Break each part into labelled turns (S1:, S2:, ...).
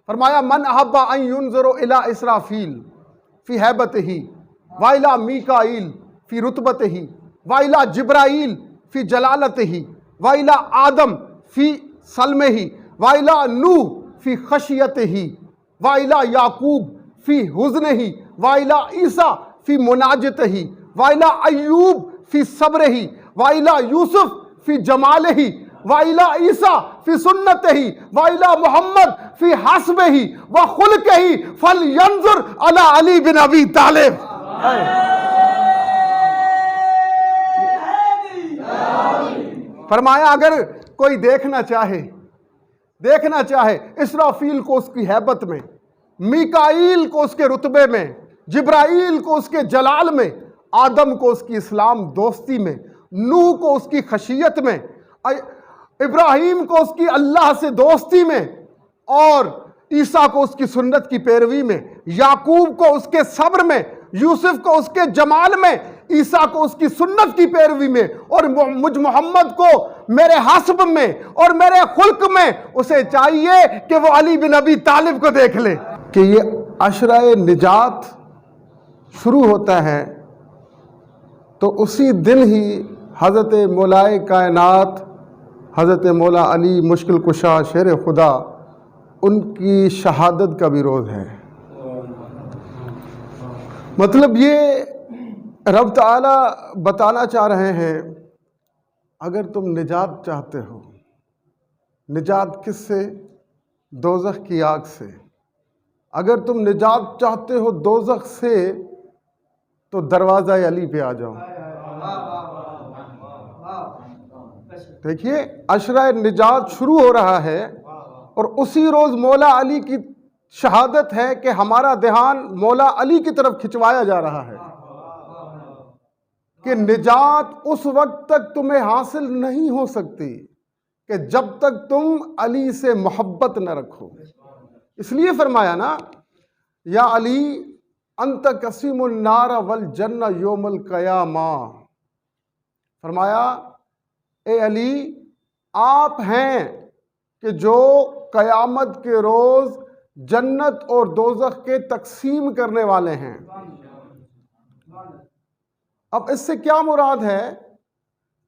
S1: फरमाया मन अहब्बा अन युनज़रो इला इसराफील फी हैबतिही व इला मीकाईल फी रुतबतिही व इला जिब्राईल फी जलालतिही व इला आदम फी सलमिही व इला नूह फी खशियतिही व इला याकूब फी हुज़्निही व इला ईसा फी मुनाजतिही व इला अय्यूब फी सब्रिही व इला यूसुफ फी जमालिही व इला ईसा फी सुन्नतिही व इला मुहम्मद फी हस्बिही व खुल्किही फलयंजुर अला अली बिन अबी तालिब। फरमाया अगर कोई देखना चाहे इसराफील को उसकी हैबत में, मीकाईल को उसके रुतबे में, जिब्राईल को उसके जलाल में, आदम को उसकी इस्लाम दोस्ती में, नूह को उसकी खशियत में, इब्राहिम को उसकी अल्लाह से दोस्ती में, और ईसा को उसकी सुन्नत की पैरवी में, याकूब को उसके सब्र में, यूसुफ को उसके जमाल में, ईसा को उसकी सुन्नत की पैरवी में, और मुझ मोहम्मद को मेरे हस्ब में और मेरे खुल्क में, उसे चाहिए कि वो अली बिन अबी तालिब को देख ले। कि ये अशराए निजात शुरू होता है तो उसी दिन ही हज़रत मौलाए कायनात हज़रत मौला अली मुश्किल कुशा शेर खुदा उनकी शहादत का भी रोज़ है। मतलब ये रब ताला बताना चाह रहे हैं, अगर तुम निजात चाहते हो, निजात किससे? दोज़ख की आग से। अगर तुम निजात चाहते हो दोज़ख से तो दरवाज़ा अली पे आ जाओ। देखिए अशरा निजात शुरू हो रहा है और उसी रोज़ मौला अली की शहादत है कि हमारा ध्यान मौला अली की तरफ खिंचवाया जा रहा है कि निजात उस वक्त तक तुम्हें हासिल नहीं हो सकती कि जब तक तुम अली से मोहब्बत न रखो। इसलिए फरमाया ना, या अली अंत कसीमुन नार वल जन्ना योमल कयामा। फरमाया ए अली, आप हैं कि जो कयामत के रोज़ जन्नत और दोज़ख के तकसीम करने वाले हैं। अब इससे क्या मुराद है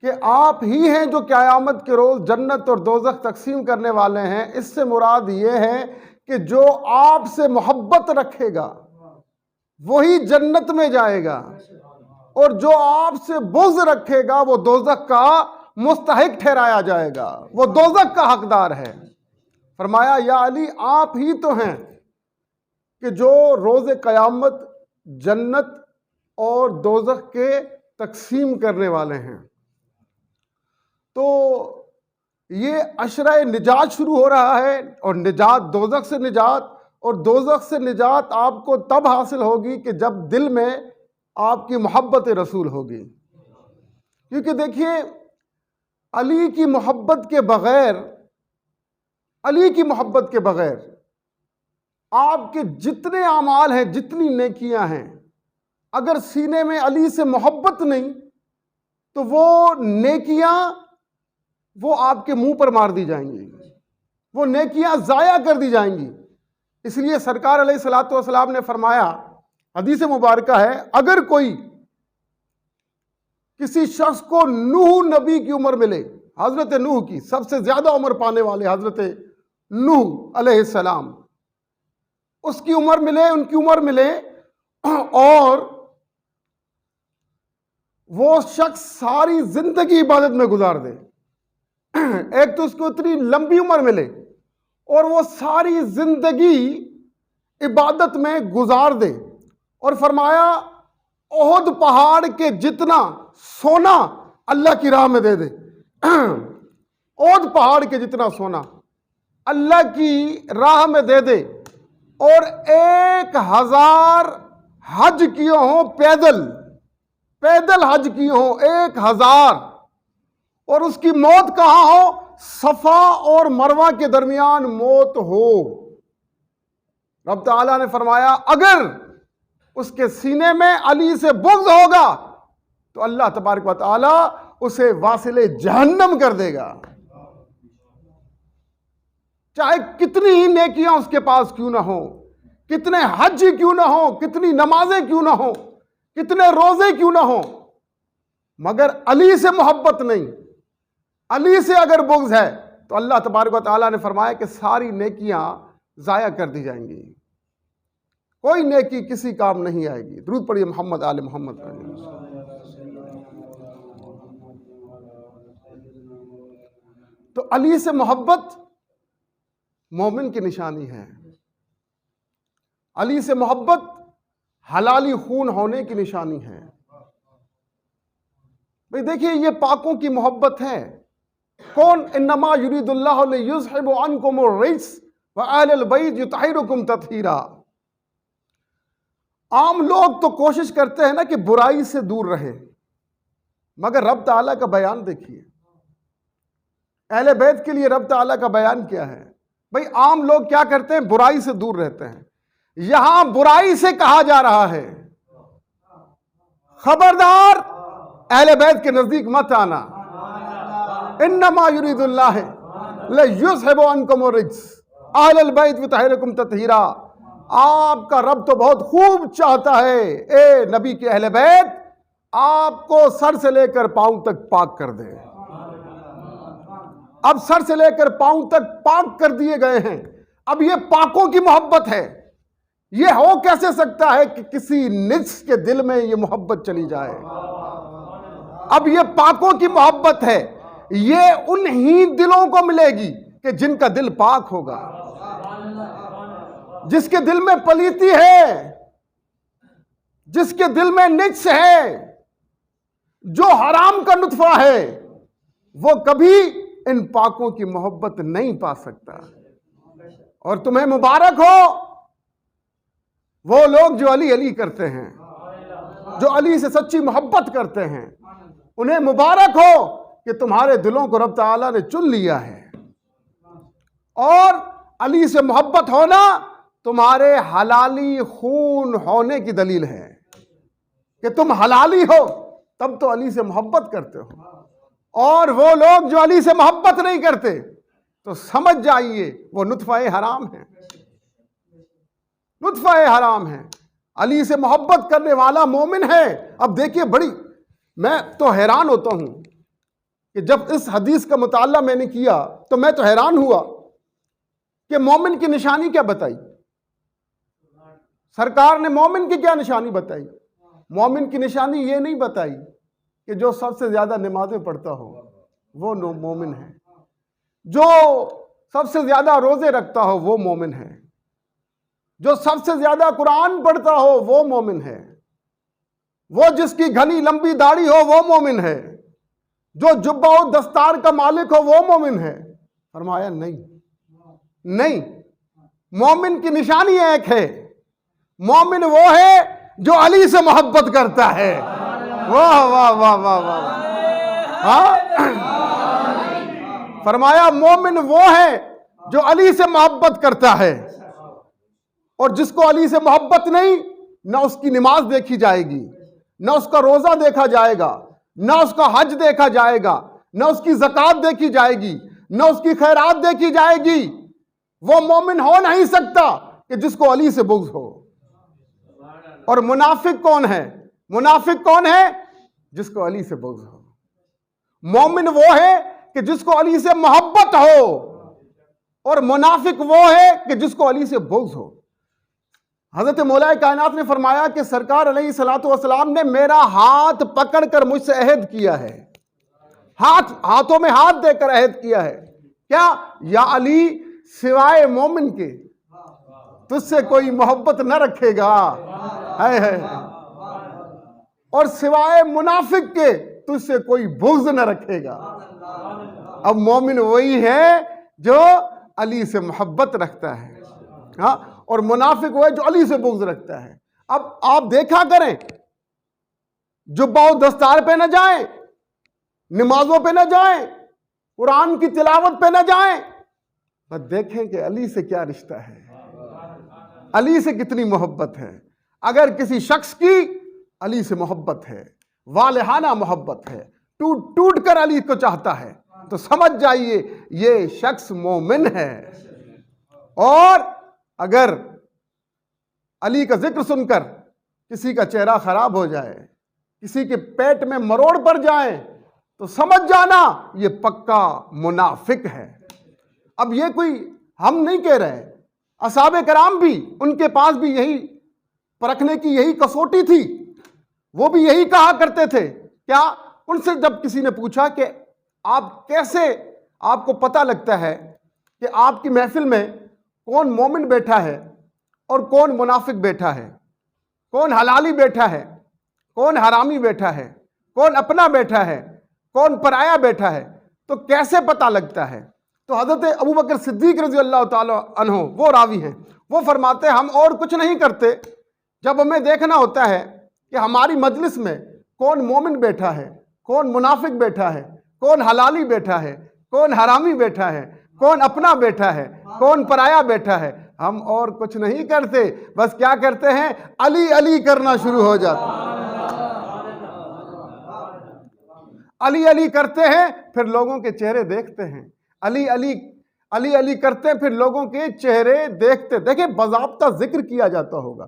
S1: कि आप ही हैं जो क़यामत के रोज़ जन्नत और दोज़ख तकसीम करने वाले हैं। इससे मुराद ये है कि जो आपसे मोहब्बत रखेगा वही जन्नत में जाएगा, और जो आपसे बुग़्ज़ रखेगा वो दोज़ख का मुस्तहिक ठहराया जाएगा, वो दोज़ख का हकदार है। फरमाया या अली, आप ही तो हैं कि जो रोज़ क़यामत जन्नत और दोज़ख के तकसीम करने वाले हैं। तो ये अशरा निजात शुरू हो रहा है, और निजात दोज़ख से निजात, और दोज़ख से निजात आपको तब हासिल होगी कि जब दिल में आपकी मोहब्बत रसूल होगी। क्योंकि देखिए अली की मोहब्बत के बग़ैर, अली की मोहब्बत के बग़ैर आपके जितने आमाल हैं, जितनी नेकियां हैं, अगर सीने में अली से मोहब्बत नहीं तो वो नेकियां वो आपके मुंह पर मार दी जाएंगी, वो नेकियां ज़ाया कर दी जाएंगी। इसलिए सरकार अलैहिस्सलातु वस्सलाम ने फरमाया, हदीस मुबारका है, अगर कोई किसी शख्स को नूह नबी की उम्र मिले, हज़रत नूह की, सबसे ज़्यादा उम्र पाने वाले हज़रत नूह अलैहिस्सलाम, उसकी उम्र मिले, उनकी उम्र मिले, और वो शख्स सारी ज़िंदगी इबादत में गुजार दे। एक तो उसको इतनी लंबी उम्र मिले और वो सारी ज़िंदगी इबादत में गुजार दे, और फरमाया ओहद पहाड़ के जितना सोना अल्लाह की राह में दे दे। ओहद पहाड़ के जितना सोना अल्लाह की राह में दे दे, और 1000 हज किए हों, पैदल हज किए हों 1000, और उसकी मौत कहाँ हो? सफ़ा और मरवा के दरमियान मौत हो। रब ताला ने फरमाया अगर उसके सीने में अली से बुग़्ज़ होगा तो अल्लाह तबारक व तआला उसे वासिले जहन्नम कर देगा। चाहे कितनी ही नेकियां उसके पास क्यों ना हो, कितने हज क्यों ना हो, कितनी नमाजें क्यों ना हो, कितने रोजे क्यों ना हो, मगर अली से मोहब्बत नहीं, अली से अगर बुग़्ज़ है तो अल्लाह तबारक व तआला ने फरमाया कि सारी नेकियां ज़ाया कर दी जाएंगी, कोई नेकी किसी काम नहीं आएगी। दुरूद पढ़िए मोहम्मद आले मोहम्मद। तो अली से मोहब्बत मोमिन की निशानी है, अली से मोहब्बत हलाली खून होने की निशानी है। भाई देखिए, ये पाकों की मोहब्बत है। कौन? इन्नमा युरीदुल्लाहु लियुज़हिबा अन्कुमुर रिज्स व अहलल बैत युतहिरुकुम तत्हीरा। आम लोग तो कोशिश करते हैं ना कि बुराई से दूर रहे, मगर रब ताला का बयान देखिए, अहले बैत के लिए रब ताला का बयान क्या है। भाई आम लोग क्या करते हैं? बुराई से दूर रहते हैं। यहां बुराई से कहा जा रहा है, खबरदार अहले बैत के नजदीक मत आना। इन्नमा युरीदुल्लाह लियुज़हिबा अन्कुमुर रिज्स अहलल बैत युतहिरुकुम तत्हीरा। आपका रब तो बहुत खूब चाहता है ए नबी के अहले बैत आपको सर से लेकर पांव तक पाक कर दे। अब सर से लेकर पांव तक पाक कर दिए गए हैं। अब ये पाकों की मोहब्बत है। ये हो कैसे सकता है कि किसी निज के दिल में ये मोहब्बत चली जाए? अब ये पाकों की मोहब्बत है, ये उन्हीं दिलों को मिलेगी कि जिनका दिल पाक होगा, जिसके दिल में पलीती है, जिसके दिल में निज है, जो हराम का नुत्फा है, वो कभी इन पाकों की मोहब्बत नहीं पा सकता। और तुम्हें मुबारक हो वो लोग जो अली अली करते हैं, जो अली से सच्ची मोहब्बत करते हैं, उन्हें मुबारक हो कि तुम्हारे दिलों को रब ताला ने चुन लिया है। और अली से मोहब्बत होना तुम्हारे हलाली खून होने की दलील है कि तुम हलाली हो, तब तो अली से मोहब्बत करते हो। और वो लोग जो अली से मोहब्बत नहीं करते तो समझ जाइए वो नुत्फ़ा-ए हराम है, नुत्फ़ा-ए हराम है। अली से मोहब्बत करने वाला मोमिन है। अब देखिए, बड़ी मैं तो हैरान होता हूं कि जब इस हदीस का मुताला मैंने किया तो मैं तो हैरान हुआ कि मोमिन की निशानी क्या बताई सरकार ने। मोमिन की क्या निशानी बताई? मोमिन की निशानी ये नहीं बताई कि जो सबसे ज्यादा नमाजें पढ़ता हो वो मोमिन है, जो सबसे ज्यादा रोजे रखता हो वो मोमिन है, जो सबसे ज्यादा कुरान पढ़ता हो वो मोमिन है, वो जिसकी घनी लंबी दाढ़ी हो वो मोमिन है, जो जुब्बा और दस्तार का मालिक हो वो मोमिन है। फरमाया नहीं, नहीं, मोमिन की निशानी एक है, मोमिन वो है जो अली से मोहब्बत करता है। वाह वाह वाह वाह वाह। हाँ, फरमाया मोमिन वो है जो अली से मोहब्बत करता है। और जिसको अली से मोहब्बत नहीं, ना उसकी नमाज देखी जाएगी, ना उसका रोजा देखा जाएगा, ना उसका हज देखा जाएगा, ना उसकी ज़कात देखी जाएगी, ना उसकी खैरात देखी जाएगी। वो मोमिन हो नहीं सकता कि जिसको अली से बुग़्ज़ हो। और मुनाफिक कौन है? मुनाफिक कौन है? जिसको अली से बुग़्ज़ हो। मोमिन वो है कि जिसको अली से मोहब्बत हो, और मुनाफिक वो है कि जिसको अली से बुग़्ज़ हो। हज़रत मौलाए कायनात ने फरमाया कि सरकार अलैहिस्सलातु वस्सलाम ने मेरा हाथ पकड़कर मुझसे अहद किया है, हाथों में हाथ देकर अहद किया है। क्या? या अली, सिवाय मोमिन के तुझसे कोई मोहब्बत न रखेगा, है। और सिवाय मुनाफिक के तुझसे कोई बुग़्ज़ न रखेगा। अब मोमिन वही है जो अली से मोहब्बत रखता है, हाँ, और मुनाफिक वो है जो अली से बुग़्ज़ रखता है। अब आप देखा करें, जुब्बा और दस्तार पे न जाएं, नमाजों पे न जाएं, कुरान की तिलावत पे न जाएं, बस देखें कि अली से क्या रिश्ता है, अली से कितनी मोहब्बत है। अगर किसी शख्स की अली से मोहब्बत है, वालिहाना मोहब्बत है, टूट टूट कर अली को चाहता है, तो समझ जाइए ये शख्स मोमिन है। और अगर अली का जिक्र सुनकर किसी का चेहरा खराब हो जाए, किसी के पेट में मरोड़ पड़ जाए, तो समझ जाना ये पक्का मुनाफिक है। अब ये कोई हम नहीं कह रहे, असहाबे कराम भी, उनके पास भी यही परखने की यही कसौटी थी, वो भी यही कहा करते थे। क्या? उनसे जब किसी ने पूछा कि आप कैसे, आपको पता लगता है कि आपकी महफिल में कौन मोमिन बैठा है और कौन मुनाफिक बैठा है, कौन हलाली बैठा है, कौन हरामी बैठा है, कौन अपना बैठा है, कौन पराया बैठा है, तो कैसे पता लगता है? तो हजरत अबू बकर सिद्दीक रज़ी अल्लाह ताला अन्हो वो रावी हैं, वो फरमाते हैं हम और कुछ नहीं करते, जब हमें देखना होता है कि हमारी मजलिस में कौन मोमिन बैठा है, कौन मुनाफिक बैठा है, कौन हलाली बैठा है, कौन हरामी बैठा है, कौन अपना बैठा है, कौन पराया बैठा है, हम और कुछ नहीं करते, बस क्या करते हैं, अली अली करना शुरू हो जाता है। अली अली करते हैं, फिर लोगों के चेहरे देखते हैं, अली अली अली अली करते हैं, फिर लोगों के चेहरे देखते। देखिए, बाज़ाब्ता जिक्र किया जाता होगा,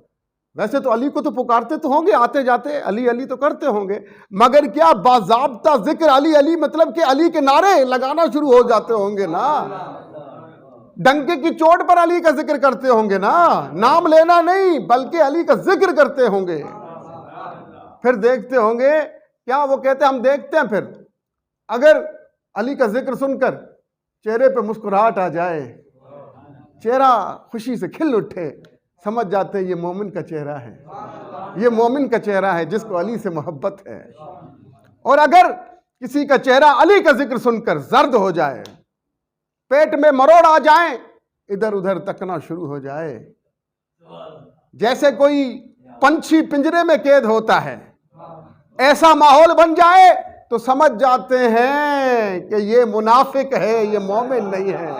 S1: वैसे तो अली को तो पुकारते तो होंगे, आते जाते अली अली तो करते होंगे, मगर क्या बाज़ाब्ता जिक्र अली अली मतलब कि अली के नारे लगाना शुरू हो जाते होंगे ना, डंके की चोट पर अली का जिक्र करते होंगे ना, नाम लेना नहीं बल्कि अली का जिक्र करते होंगे। फिर देखते होंगे, क्या वो कहते हम देखते हैं, फिर अगर अली का जिक्र सुनकर चेहरे पे मुस्कुराहट आ जाए, चेहरा खुशी से खिल उठे, समझ जाते हैं ये मोमिन का चेहरा है, ये मोमिन का चेहरा है जिसको अली से मोहब्बत है। और अगर किसी का चेहरा अली का जिक्र सुनकर जर्द हो जाए, पेट में मरोड़ आ जाए, इधर उधर तकना शुरू हो जाए, जैसे कोई पंछी पिंजरे में कैद होता है, ऐसा माहौल बन जाए, तो समझ जाते हैं कि ये मुनाफिक है, ये मोमिन नहीं है,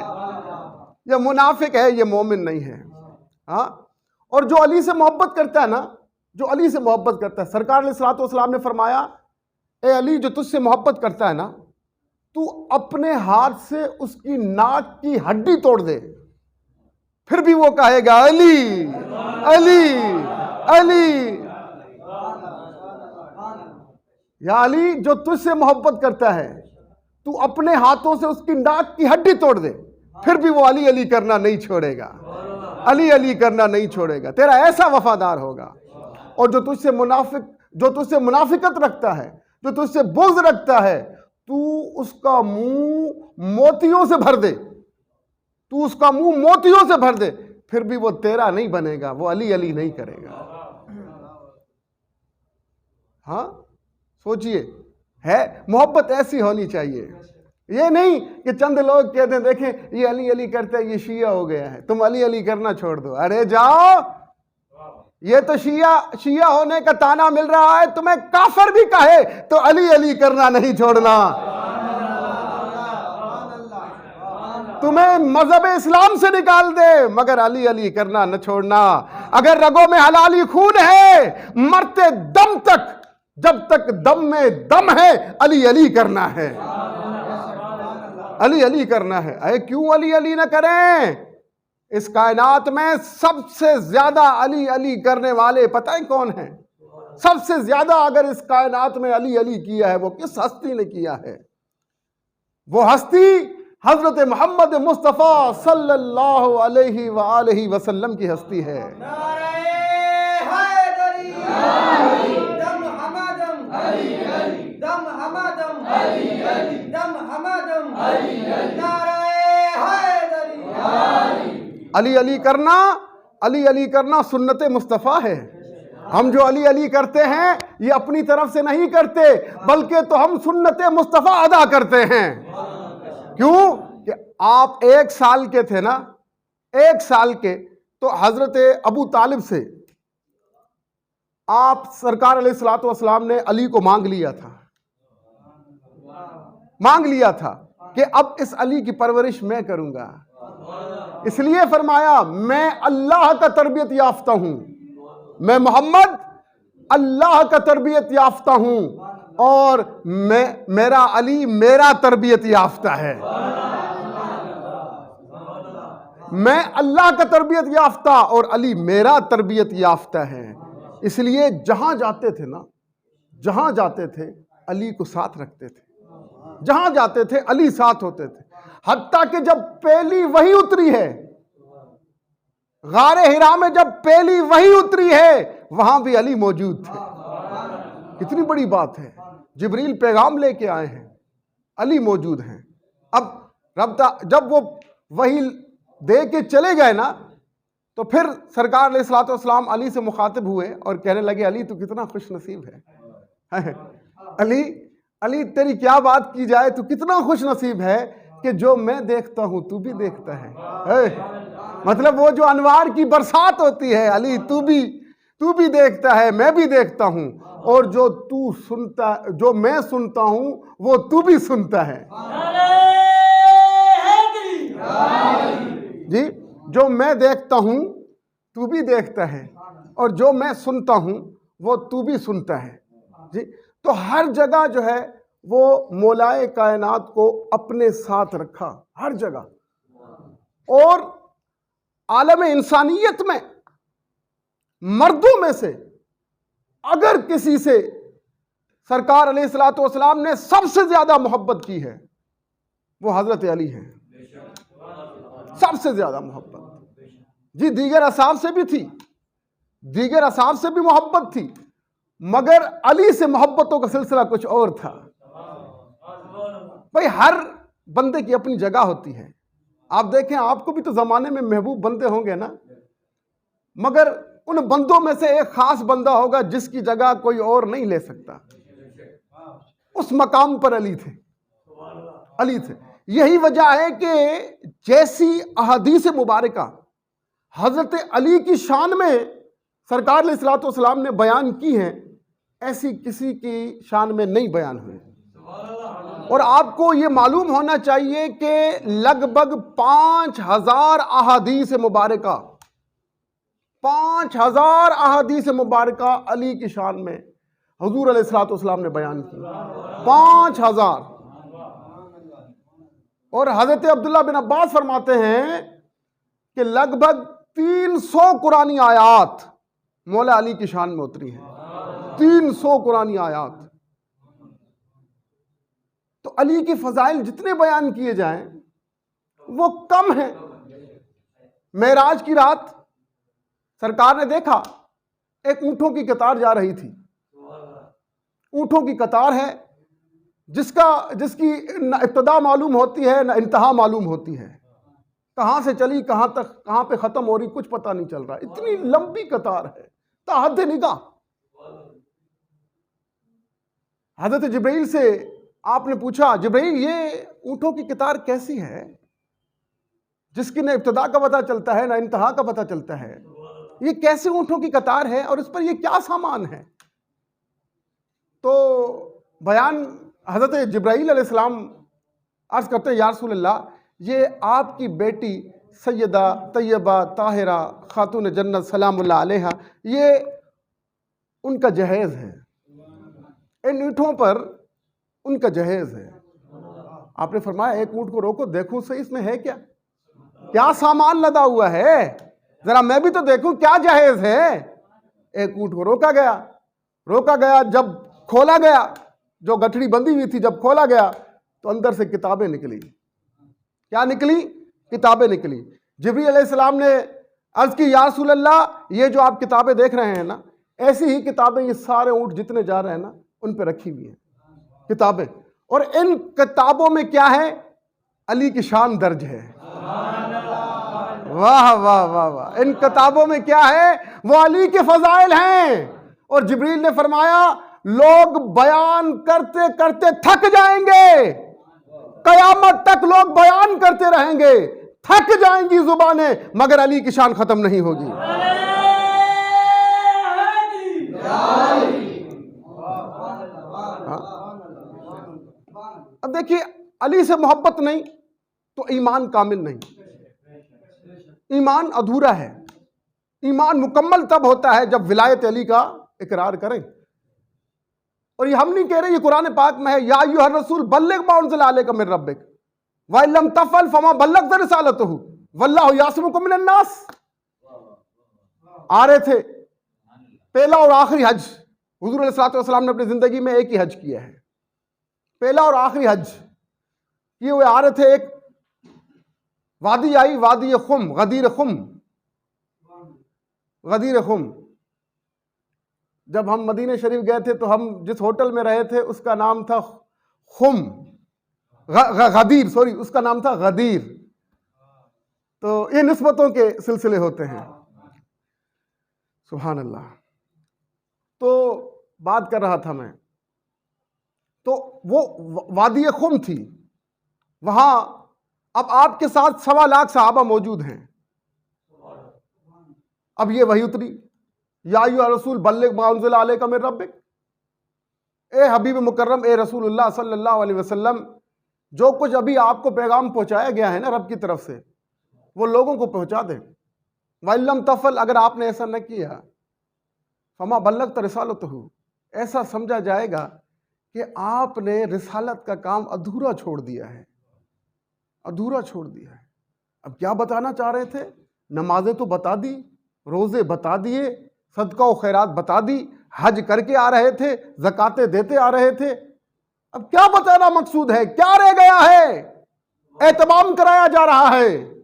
S1: ये मुनाफिक है, ये मोमिन नहीं है। हाँ, और जो अली से मोहब्बत करता है ना, जो अली से मोहब्बत करता है, सरकार अलैहिस्सलातु वस्सलाम ने फरमाया, ए अली, जो तुझसे मोहब्बत करता है ना, तू अपने हाथ से उसकी नाक की हड्डी तोड़ दे, फिर भी वो कहेगा अली अली अली। या अली, जो तुझसे मोहब्बत करता है, तू अपने हाथों से उसकी नाक की हड्डी तोड़ दे, फिर भी वो अली अली करना नहीं छोड़ेगा, अली अली करना नहीं छोड़ेगा, तेरा ऐसा वफादार होगा। और जो तुझसे मुनाफिकत रखता है, जो तुझसे बुग़्ज़ रखता है, तू उसका मुंह मोतियों से भर दे, तू उसका मुंह मोतियों से भर दे, फिर भी वो तेरा नहीं बनेगा, वो अली अली नहीं करेगा। हाँ, सोचिए, है मोहब्बत ऐसी होनी चाहिए। ये नहीं कि चंद लोग कहते हैं देखें ये अली अली करते हैं, ये शिया हो गया है, तुम अली अली करना छोड़ दो। अरे जाओ, ये तो शिया होने का ताना मिल रहा है, तुम्हें काफिर भी कहे तो अली अली करना नहीं छोड़ना। तुम्हें मजहब इस्लाम से निकाल दे, मगर अली अली करना न छोड़ना। अगर रगों में हलाली खून है, मरते दम तक, जब तक दम में दम है, अली अली करना है, अली अली करना है। अरे क्यों अली अली ना करें? इस कायनात में सबसे ज्यादा अली अली करने वाले पता है कौन है? सबसे ज्यादा अगर इस कायनात में अली अली किया है, वो किस हस्ती ने किया है? वो हस्ती हजरत मोहम्मद मुस्तफ़ा सल्लल्लाहु अलैहि वसल्लम की हस्ती है। अली अली करना सुन्नत मुस्तफ़ा है। हम जो अली अली करते हैं ये अपनी तरफ से नहीं करते, बल्कि तो हम सुन्नत मुस्तफ़ा अदा करते हैं। क्यों? कि आप 1 साल के थे ना, 1 साल के, तो हजरत अबू तालिब से आप सरकार अलैहिस्सलातु वस्सलाम ने अली को मांग लिया था कि अब इस अली की परवरिश मैं करूंगा। इसलिए फरमाया मैं अल्लाह का तरबियत याफ्ता हूं, मैं मोहम्मद अल्लाह का तरबियत याफ्ता हूं, और मेरा अली मेरा तरबियत याफ्ता है। मैं अल्लाह का तरबियत याफ्ता और अली मेरा तरबियत याफ्ता है। इसलिए जहां जाते थे ना, जहां जाते थे अली को साथ रखते थे, जहां जाते थे अली साथ होते थे। हत्ता कि जब पहली वही उतरी है, गारे हिरा में जब पहली वही उतरी है, वहां भी अली मौजूद थे। कितनी बड़ी बात है। जिब्रील पैगाम लेके आए हैं, अली मौजूद हैं। अब जब वो वही दे के चले गए ना, तो फिर सरकार अलैहिस्सलातु वस्सलाम अली से मुखातिब हुए और कहने लगे, अली तू कितना खुश नसीब है। अली तेरी क्या बात की जाए, तू कितना खुश नसीब है कि जो मैं देखता हूं तू भी देखता है। मतलब वो जो अनवार की बरसात होती है, अली तू भी देखता है, मैं भी देखता हूं, और जो तू सुनता, जो मैं सुनता हूं वो तू भी सुनता है। जी, जो मैं देखता हूं तू भी देखता है, और जो मैं सुनता हूं वो तू भी सुनता है। जी, तो हर जगह जो है वो मौलाए कायनात को अपने साथ रखा, हर जगह। और आलम इंसानियत में मर्दों में से अगर किसी से सरकार अलैहिस्सलातु वस्सलाम ने सबसे ज्यादा मोहब्बत की है, वो हजरत अली है। सबसे ज्यादा मोहब्बत। जी, दीगर असहाब से भी थी, दीगर असहाब से भी मोहब्बत थी, मगर अली से मोहब्बतों का सिलसिला कुछ और था। भाई, हर बंदे की अपनी जगह होती है। आप देखें, आपको भी तो जमाने में महबूब बंदे होंगे ना, मगर उन बंदों में से एक खास बंदा होगा जिसकी जगह कोई और नहीं ले सकता। उस मकाम पर अली थे, अली थे। यही वजह है कि जैसी अहादीस मुबारका हजरत अली की शान में सरकार अलैहिस्सलातु वस्सलाम ने बयान की हैं, ऐसी किसी की शान में नहीं बयान हुई। और आपको ये मालूम होना चाहिए कि लगभग 5000 अहादीस मुबारका, 5000 अहादीस मुबारका अली की शान में हुजूर अलैहिस्सलातु वस्सलाम ने बयान की। 5000। और हजरत अब्दुल्ला बिन अब्बास फरमाते हैं कि लगभग 300 कुरानी आयात मौला अली की शान में उतरी हैं। 300 कुरानी आयात। तो अली की फजाइल जितने बयान किए जाएं वो कम है। मेराज की रात सरकार ने देखा, एक ऊंटों की कतार जा रही थी। ऊंटों की कतार है जिसकी न इब्तिदा मालूम होती है न इंतहा मालूम होती है। कहां से चली कहां तक, कहां पे खत्म हो रही, कुछ पता नहीं चल रहा। इतनी लंबी कतार है, ताहद निगाह। हजरत जिब्रील से आपने पूछा, जिब्रील ये ऊंटों की कतार कैसी है जिसकी न इब्तिदा का पता चलता है न इंतहा का पता चलता है? ये कैसे ऊंटों की कतार है और इस पर ये क्या सामान है? तो बयान हजरत जिब्राईल अलैहिस्सलाम अर्ज करते हैं, या रसूल अल्लाह, ये आपकी बेटी सैयदा तैयबा ताहिरा खातून जन्नत सलामुल्लाह अलैहा, ये उनका जहेज है। इन ऊँटों पर उनका जहेज है। आपने फरमाया, एक ऊँट को रोको, देखूं सही इसमें है क्या, क्या सामान लदा हुआ है, जरा मैं भी तो देखूं क्या जहेज है। एक ऊँट को रोका गया। जब खोला गया, जो गठड़ी बंधी हुई थी, जब खोला गया तो अंदर से किताबें निकली। क्या निकली? किताबें निकली। जिब्रील अलैहिस्सलाम ने अर्ज की, या रसूल अल्लाह, ये जो आप किताबें देख रहे हैं ना, ऐसी ही किताबें ये सारे ऊँट जितने जा रहे हैं ना, उन पे रखी हुई हैं किताबें। और इन किताबों में क्या है? अली की शान दर्ज है। वाह वाह वाह वाह। इन किताबों में क्या है? वो अली के फजाइल हैं। और जिब्रील ने फरमाया, लोग बयान करते करते थक जाएंगे, कयामत तक लोग बयान करते रहेंगे, थक जाएंगी जुबानें, मगर अली की शान खत्म नहीं होगी। अब देखिए, अली से मोहब्बत नहीं तो ईमान कामिल नहीं, ईमान अधूरा है। ईमान मुकम्मल तब होता है जब विलायत अली का इकरार करें। और ये हम नहीं कह रहे, ये कुरान पाक में है, या अय्युहर रसूल बल्लिग मा उनज़िला अलैका मिन रब्बिक व इन लम तफ़अल फमा बल्लग़्ता रिसालतहु वल्लाहु यासिमुकुम मिनन नास आ रहे थे। पहला और आखिरी हज हुजूर अलैहिस्सलातु वस्सलाम ने अपनी जिंदगी में एक ही हज किया है, पहला और आखिरी हज किए हुए आ रहे थे। एक वादी आई, वादी खुम, गदीर खुम, गदीर खुम। जब हम मदीने शरीफ गए थे तो हम जिस होटल में रहे थे उसका नाम था खुम, गदीर, सॉरी, उसका नाम था गदीर। तो ये निस्बतों के सिलसिले होते हैं। सुभान अल्लाह। तो बात कर रहा था मैं, तो वो वादी खुम थी, वहां अब आपके साथ 1.25 लाख सहाबा मौजूद हैं। अब ये वही उतरी, या अय्युहा रसूल बल्लिग मा उन्ज़िला अलैका मिन रब्बिक, ए हबीब मुकर्रम, ए रसूलुल्लाह सल्लल्लाहु अलैहि वसल्लम, जो कुछ अभी आपको पैगाम पहुंचाया गया है ना रब की तरफ से, वो लोगों को पहुंचा दें। वल्लम तफल, अगर आपने ऐसा न किया, फमा बल्लगत रिसालतहु, ऐसा समझा जाएगा कि आपने रिसालत का काम अधूरा छोड़ दिया है, अधूरा छोड़ दिया है। अब क्या बताना चाह रहे थे? नमाजें तो बता दी, रोजे बता दिए, सदका और खैरात बता दी, हज करके आ रहे थे, ज़कातें देते आ रहे थे। अब क्या बताना मकसूद है? क्या रह गया है? एहतमाम कराया जा रहा है।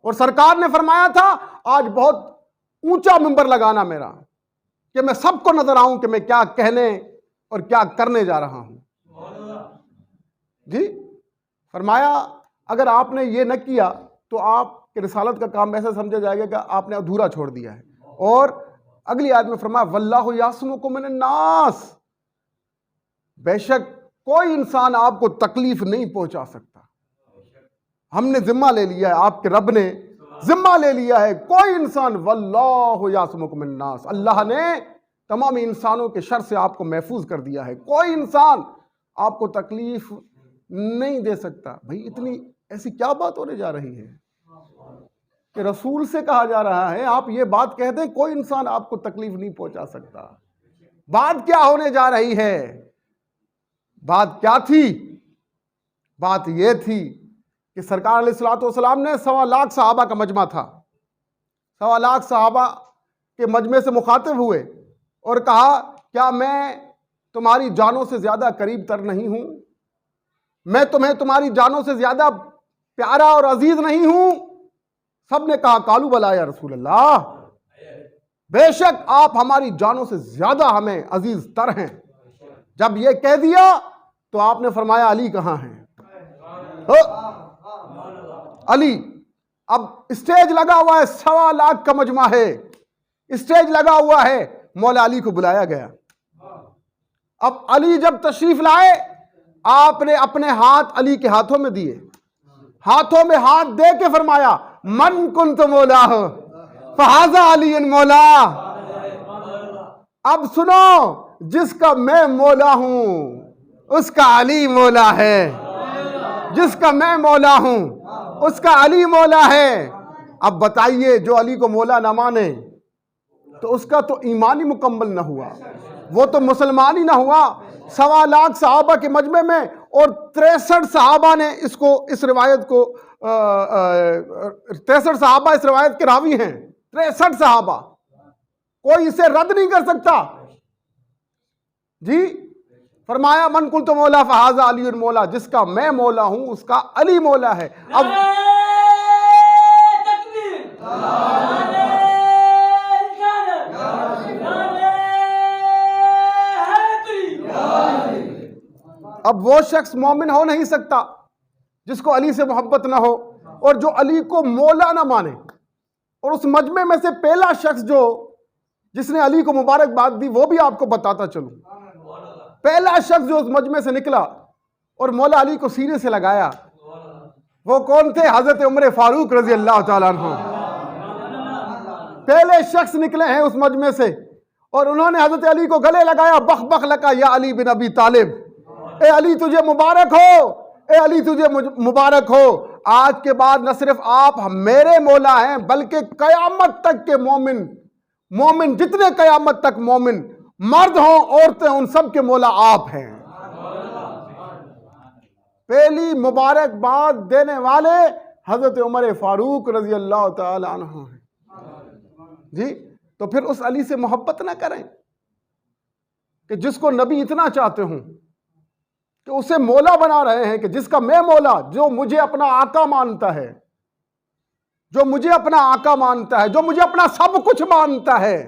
S1: और सरकार ने फरमाया था आज बहुत ऊंचा मिंबर लगाना मेरा, कि मैं सबको नजर आऊं कि मैं क्या कहने और क्या करने जा रहा हूं। जी, फरमाया अगर आपने ये न किया तो आपके रिसालत का काम ऐसा समझा जाएगा कि आपने अधूरा छोड़ दिया है। और अगली आयत में फरमाया वल्लाहु यासिमुकुम मिनन नास, बेशक कोई इंसान आपको तकलीफ नहीं पहुंचा सकता। हमने जिम्मा ले लिया है, आपके रब ने जिम्मा ले लिया है, कोई इंसान, वल्लाहु यासिमुकुम मिनन नास, अल्लाह ने तमाम इंसानों के शर से आपको महफूज कर दिया है, कोई इंसान आपको तकलीफ नहीं दे सकता। भाई इतनी ऐसी क्या बात होने जा रही है कि रसूल से कहा जा रहा है आप ये बात कह दें कोई इंसान आपको तकलीफ नहीं पहुंचा सकता। बात क्या होने जा रही है? बात क्या थी? बात यह थी कि सरकार अलैहिस्सलातु वस्सलाम ने 1.25 लाख सहाबा का मजमा था, 1.25 लाख सहाबा के मजमे से मुखातिब हुए और कहा क्या मैं तुम्हारी जानों से ज्यादा करीब तर नहीं हूं? मैं तुम्हें तुम्हारी जानों से ज्यादा प्यारा और अजीज नहीं हूं? सब ने कहा कालू बला या रसूल अल्लाह, बेशक आप हमारी जानों से ज्यादा हमें अजीज तर हैं। जब ये कह दिया तो आपने फरमाया अली कहां है? अली। अब स्टेज लगा हुआ है, 1.25 लाख का मजमा है, स्टेज लगा हुआ है, मौला अली को बुलाया गया। अब अली जब तशरीफ लाए, आपने अपने हाथ अली के हाथों में दिए, हाथों में हाथ दे के फरमाया मन कुंत मौला हो फहाजा अली मौला। अब सुनो, जिसका मैं मौला हूं उसका अली मौला है, जिसका मैं मौला हूं उसका अली मौला है। अब बताइए जो अली को मौला ना माने तो उसका तो ईमान ही मुकम्मल ना हुआ, वो तो मुसलमान ही ना हुआ। 1.25 लाख सहाबा के मजमे में और 63 सहाबा ने इस रिवायत को 63 सहाबा इस रिवायत के रावी हैं, 63 सहाबा, कोई इसे रद्द नहीं कर सकता। जी, फरमाया मन कुल तो मौला फहाजा अली मौला, जिसका मैं मौला हूं उसका अली मौला है। अब वो शख्स मोमिन हो नहीं सकता जिसको अली से मोहब्बत ना हो और जो अली को मौला ना माने। और उस मजमे में से पहला शख्स जिसने अली को मुबारकबाद दी वो भी आपको बताता चलूं। पहला शख्स जो उस मजमे से निकला और मौला अली को सीने से लगाया, वो कौन थे? हजरत उमर फारूक रजी अल्लाह ताला अन्हु। पहले शख्स निकले हैं उस मजमे से और उन्होंने हजरत अली को गले लगाया, बख बख लगा या अली बिन अबी तालिब, ए अली तुझे मुबारक हो, ए अली तुझे मुबारक हो। आज के बाद न सिर्फ आप मेरे मौला हैं बल्कि कयामत तक के मोमिन जितने कयामत तक मोमिन मर्द हों औरतें उन सब के मौला आप हैं। पहली मुबारकबाद देने वाले हज़रत उमर फारूक रज़ी अल्लाह ताला अन्हु हैं जी। तो फिर उस अली से मोहब्बत ना करें कि जिसको नबी इतना चाहते हूं कि उसे मौला बना रहे हैं, कि जिसका मैं मौला, जो मुझे अपना आका मानता है, जो मुझे अपना आका मानता है, जो मुझे अपना सब कुछ मानता है,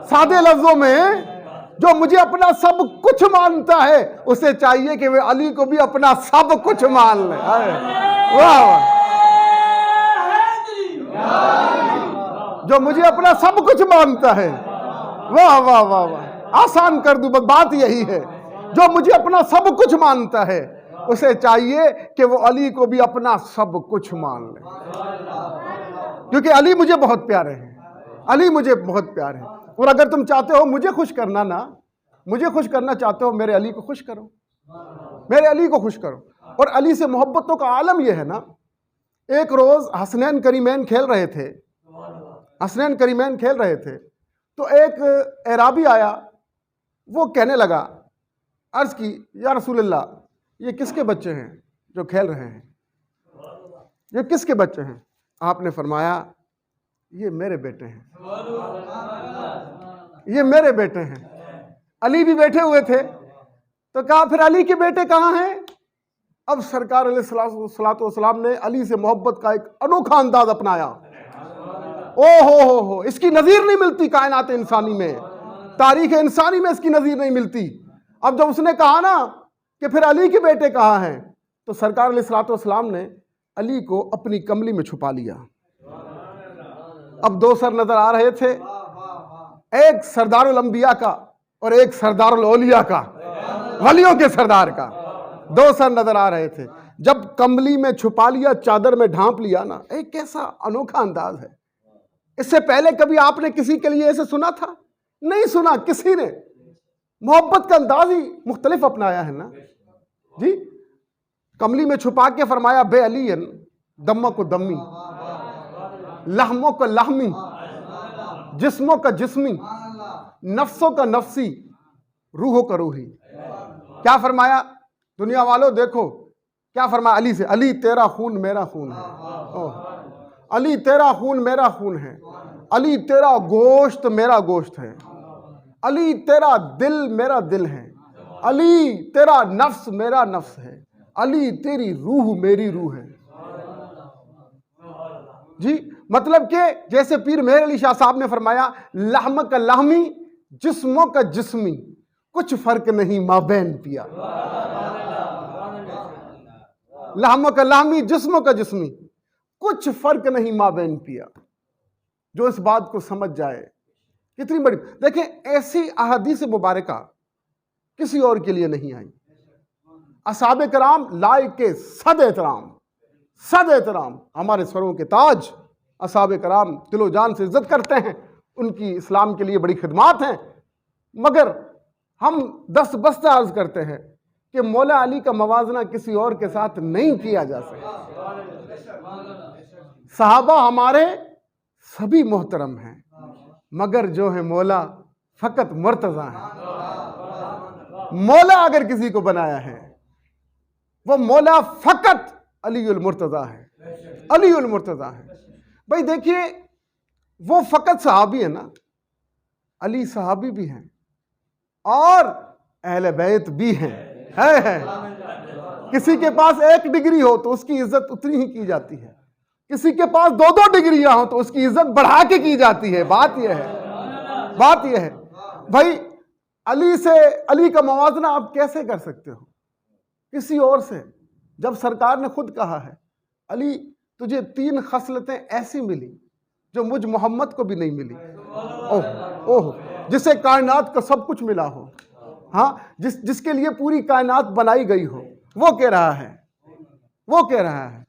S1: सादे लफ्जों में जो मुझे अपना सब कुछ मानता है, उसे चाहिए कि वे अली को भी अपना सब कुछ मान ले। वाह वाह। जो मुझे अपना सब कुछ मानता है, वाह वाह वाह वाह, आसान कर दूं, बस बात यही है। जो मुझे अपना सब कुछ मानता है, उसे चाहिए कि वो अली को भी अपना सब कुछ मान ले, क्योंकि अली मुझे बहुत प्यारे हैं, अली मुझे बहुत प्यारे हैं। और अगर तुम चाहते हो मुझे खुश करना ना, मुझे खुश करना चाहते हो, मेरे अली को खुश करो, मेरे अली को खुश करो। और अली से मोहब्बतों का आलम यह है ना, एक रोज हसनैन करीमैन खेल रहे थे, हसनैन करीमैन खेल रहे थे, तो एक एराबी आया, वो कहने लगा, अर्ज की, या रसूलल्लाह, ये किसके बच्चे हैं जो खेल रहे हैं, ये किसके बच्चे हैं? आपने फरमाया, ये मेरे बेटे हैं, ये मेरे बेटे हैं। अली भी बैठे हुए थे, तो कहा फिर अली के बेटे कहाँ हैं? अब सरकार अलैहिस्सलातु वस्सलाम ने अली से मोहब्बत का एक अनोखा अंदाज अपनाया। ओ हो, इसकी नज़ीर नहीं मिलती कायनात इंसानी में, तारीख इंसानी में इसकी नज़ीर नहीं मिलती। अब जब उसने कहा ना कि फिर अली के बेटे कहाँ हैं, तो सरकार अलैहिस्सलातु वस्सलाम ने अली को अपनी कमली में छुपा लिया। अब दो सर नजर आ रहे थे, एक सरदारुल अंबिया का और एक सरदारुल औलिया का, वलियों के सरदार का, दो सर नजर आ रहे थे। जब कमली में छुपा लिया, चादर में ढांप लिया ना, एक कैसा अनोखा अंदाज है। इससे पहले कभी आपने किसी के लिए ऐसे सुना था? नहीं सुना। किसी ने मोहब्बत का अंदाज ही मुख्तलिफ अपनाया है ना जी। कमली में छुपा के फरमाया, बे अलीन दम्मा को दम्मी, लहमों का लहमी, जिस्मों का जिस्मी, नफ्सों का नफ्सी, रूहों का रूही। क्या फरमाया? दुनिया वालों देखो क्या फरमाया अली से, अली तेरा खून मेरा खून है, अली तेरा खून मेरा खून है, अली तेरा गोश्त मेरा गोश्त है, अली तेरा दिल मेरा दिल है, अली तेरा नफ्स मेरा नफ्स है, अली तेरी रूह मेरी रूह है जी। मतलब कि जैसे पीर मेहर अली शाह साहब ने फरमाया, लहम का लहमी, जिस्मों का जिस्मी, कुछ फर्क नहीं माबैन पिया। लहम का लहमी, जिस्मों का जिस्मी, कुछ फर्क नहीं माबैन पिया। जो इस बात को समझ जाए, कितनी बड़ी, देखें ऐसी अहादीस मुबारका किसी और के लिए नहीं आई। असहाबे कराम लायक के सद एहतराम, सद एहतराम, हमारे सरों के ताज। असहाबे कराम दिलो जान से इज्जत करते हैं, उनकी इस्लाम के लिए बड़ी खिदमात हैं। मगर हम 10 बस्ता अर्ज करते हैं कि मौला अली का मवाजना किसी और के साथ नहीं किया जा सकता। सहाबा हमारे सभी मोहतरम हैं, मगर जो है मौला फकत मुर्तज़ा है। मौला अगर किसी को बनाया है, वो मौला फकत अलीउल मुर्तज़ा है, अलीउल मुर्तज़ा है। भाई देखिए, वो फकत सहाबी है ना, अली सहाबी भी हैं और अहले बैत भी हैं, है। किसी के पास 1 डिग्री हो तो उसकी इज्जत उतनी ही की जाती है, किसी के पास 2-2 डिग्रियां हो तो उसकी इज्जत बढ़ा के की जाती है। बात यह है, बात यह है भाई, अली से अली का मवाजना आप कैसे कर सकते हो किसी और से, जब सरकार ने खुद कहा है, अली तुझे 3 खसलतें ऐसी मिली जो मुझ मोहम्मद को भी नहीं मिली। ओह ओह, जिसे कायनात का सब कुछ मिला हो, हाँ, जिसके लिए पूरी कायनात बनाई गई हो, वो कह रहा है, वो कह रहा है,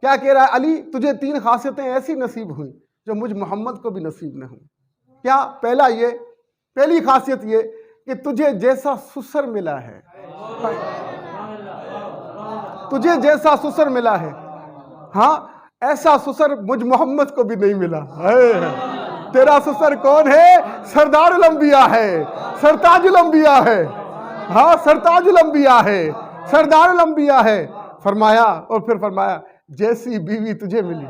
S1: क्या कह रहा है? अली तुझे 3 खासियतें ऐसी नसीब हुई जो मुझ मोहम्मद को भी नसीब न हुई। क्या? पहला ये, पहली खासियत ये कि तुझे जैसा सुसर मिला है, तुझे जैसा सुसर मिला है, हाँ, ऐसा सुसर मुझ मोहम्मद को भी नहीं मिला है। तेरा सुसर कौन है? सरदारुल अंबिया है, सरताजुल अंबिया है, हाँ, सरताजुल अंबिया है, सरदारुल अंबिया है। फरमाया, और फिर फरमाया, जैसी बीवी तुझे मिली,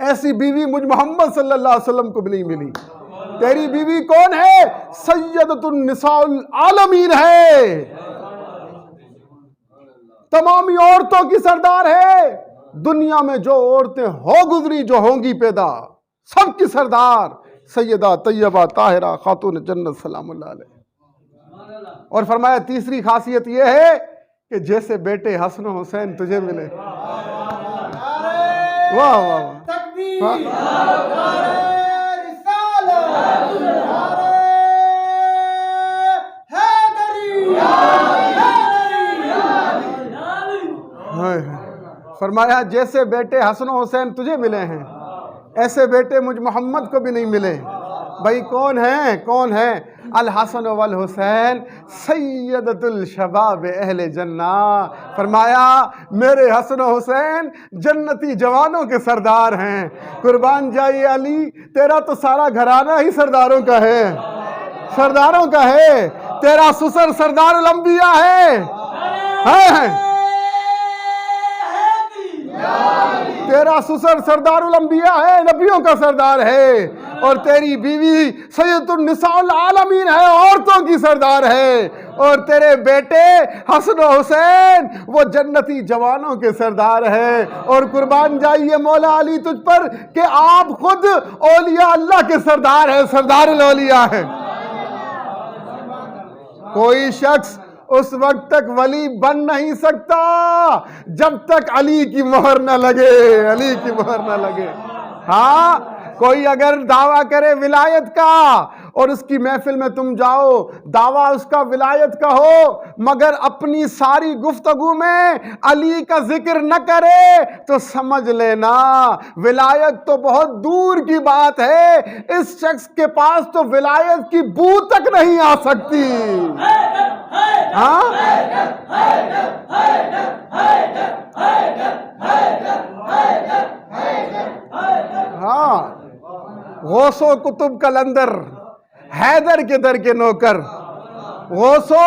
S1: ऐसी बीवी मुझ मोहम्मद सल्लल्लाहु अलैहि वसल्लम को भी नहीं मिली। तेरी बीवी कौन है? सैयदतुन निसाउल आलमीन है, तमामी औरतों की सरदार है। दुनिया में जो औरतें हो गुजरी, जो होंगी पैदा, सबकी सरदार सैयदा तैयबा ताहिरा खातून जन्नत सलामुल्लाह अलैह। और फरमाया तीसरी खासियत यह है कि जैसे बेटे हसन हुसैन तुझे मिले। वाह वाह फरमाया जैसे बेटे हसन हुसैन तुझे मिले हैं, ऐसे बेटे मुझ मोहम्मद को भी नहीं मिले। भाई कौन है? कौन है? अल हसन वल हुसैन सैयदतुल शबाब अहले जन्ना। फरमाया मेरे हसन हुसैन जन्नती जवानों के सरदार हैं। कुर्बान जाइए अली, तेरा तो सारा घराना ही सरदारों का है, सरदारों का है। तेरा ससुर सरदारुल अंबिया है। तेरा ससुर सरदारुल अंबिया है, नबियों का सरदार है। और तेरी बीवी सैयदुन निसाउल आलमीन है, औरतों की सरदार है। और तेरे बेटे हसन हुसैन वो जन्नती जवानों के सरदार है। और कुर्बान जाइए मौला अली तुझ पर कि आप खुद औलिया अल्लाह के सरदार है, सरदारुल औलिया है। कोई शख्स उस वक्त तक वली बन नहीं सकता जब तक अली की मोहर न लगे, अली की मोहर न लगे। हाँ, कोई अगर दावा करे विलायत का और उसकी महफिल में तुम जाओ, दावा उसका विलायत का हो, मगर अपनी सारी गुफ्तगू में अली का जिक्र न करे, तो समझ लेना विलायत तो बहुत दूर की बात है। इस शख्स के पास तो विलायत की बू तक नहीं आ सकती। हाँ, हाँ, गौसो कुतुब कलंदर हैदर के दर के नौकर, गौसो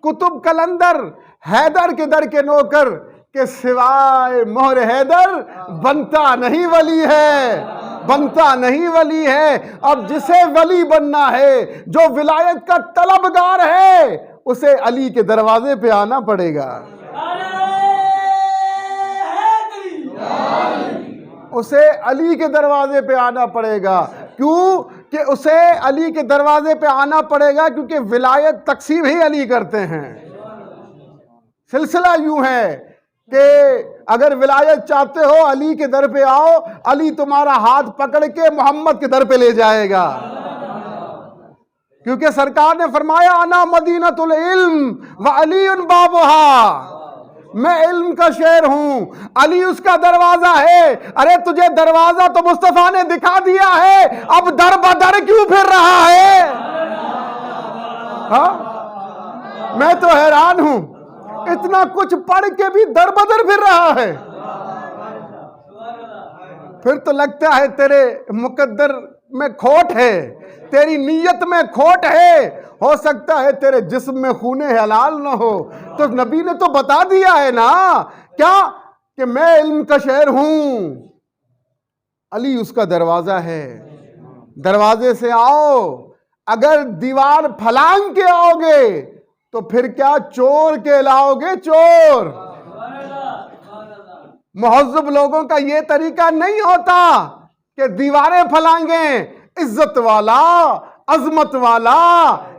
S1: कुतुब कलंदर हैदर के दर के नौकर के सिवाय मोहर हैदर बनता नहीं वली है, बनता नहीं वली है। अब जिसे वली बनना है, जो विलायत का तलबगार है, उसे अली के दरवाजे पे आना पड़ेगा, उसे अली के दरवाजे पे आना पड़ेगा। क्यों कि उसे अली के दरवाजे पे आना पड़ेगा? क्योंकि विलायत तकसीम ही अली करते हैं। सिलसिला यूं है कि अगर विलायत चाहते हो अली के दर पे आओ, अली तुम्हारा हाथ पकड़ के मोहम्मद के दर पे ले जाएगा। क्योंकि सरकार ने फरमाया अना मदीनतुल इल्म व अलीउन बाबुहा, मैं इल्म का शहर हूं, अली उसका दरवाजा है। अरे तुझे दरवाजा तो मुस्तफा ने दिखा दिया है, अब दर बदर क्यों फिर रहा है? हाँ, मैं तो हैरान हूं, इतना कुछ पढ़ के भी दर बदर फिर रहा है। फिर तो लगता है तेरे मुकद्दर में खोट है, तेरी नीयत में खोट है। हो सकता है तेरे जिस्म में खूने हलाल ना हो। तो नबी ने तो बता दिया है ना, क्या कि मैं इल्म का शहर हूं, अली उसका दरवाजा है। दरवाजे से आओ, अगर दीवार फलांग के आओगे तो फिर क्या चोर कहलाओगे, चोर। मुहज्जब लोगों का यह तरीका नहीं होता कि दीवारें फलांगे। इज्जत वाला, अजमत वाला,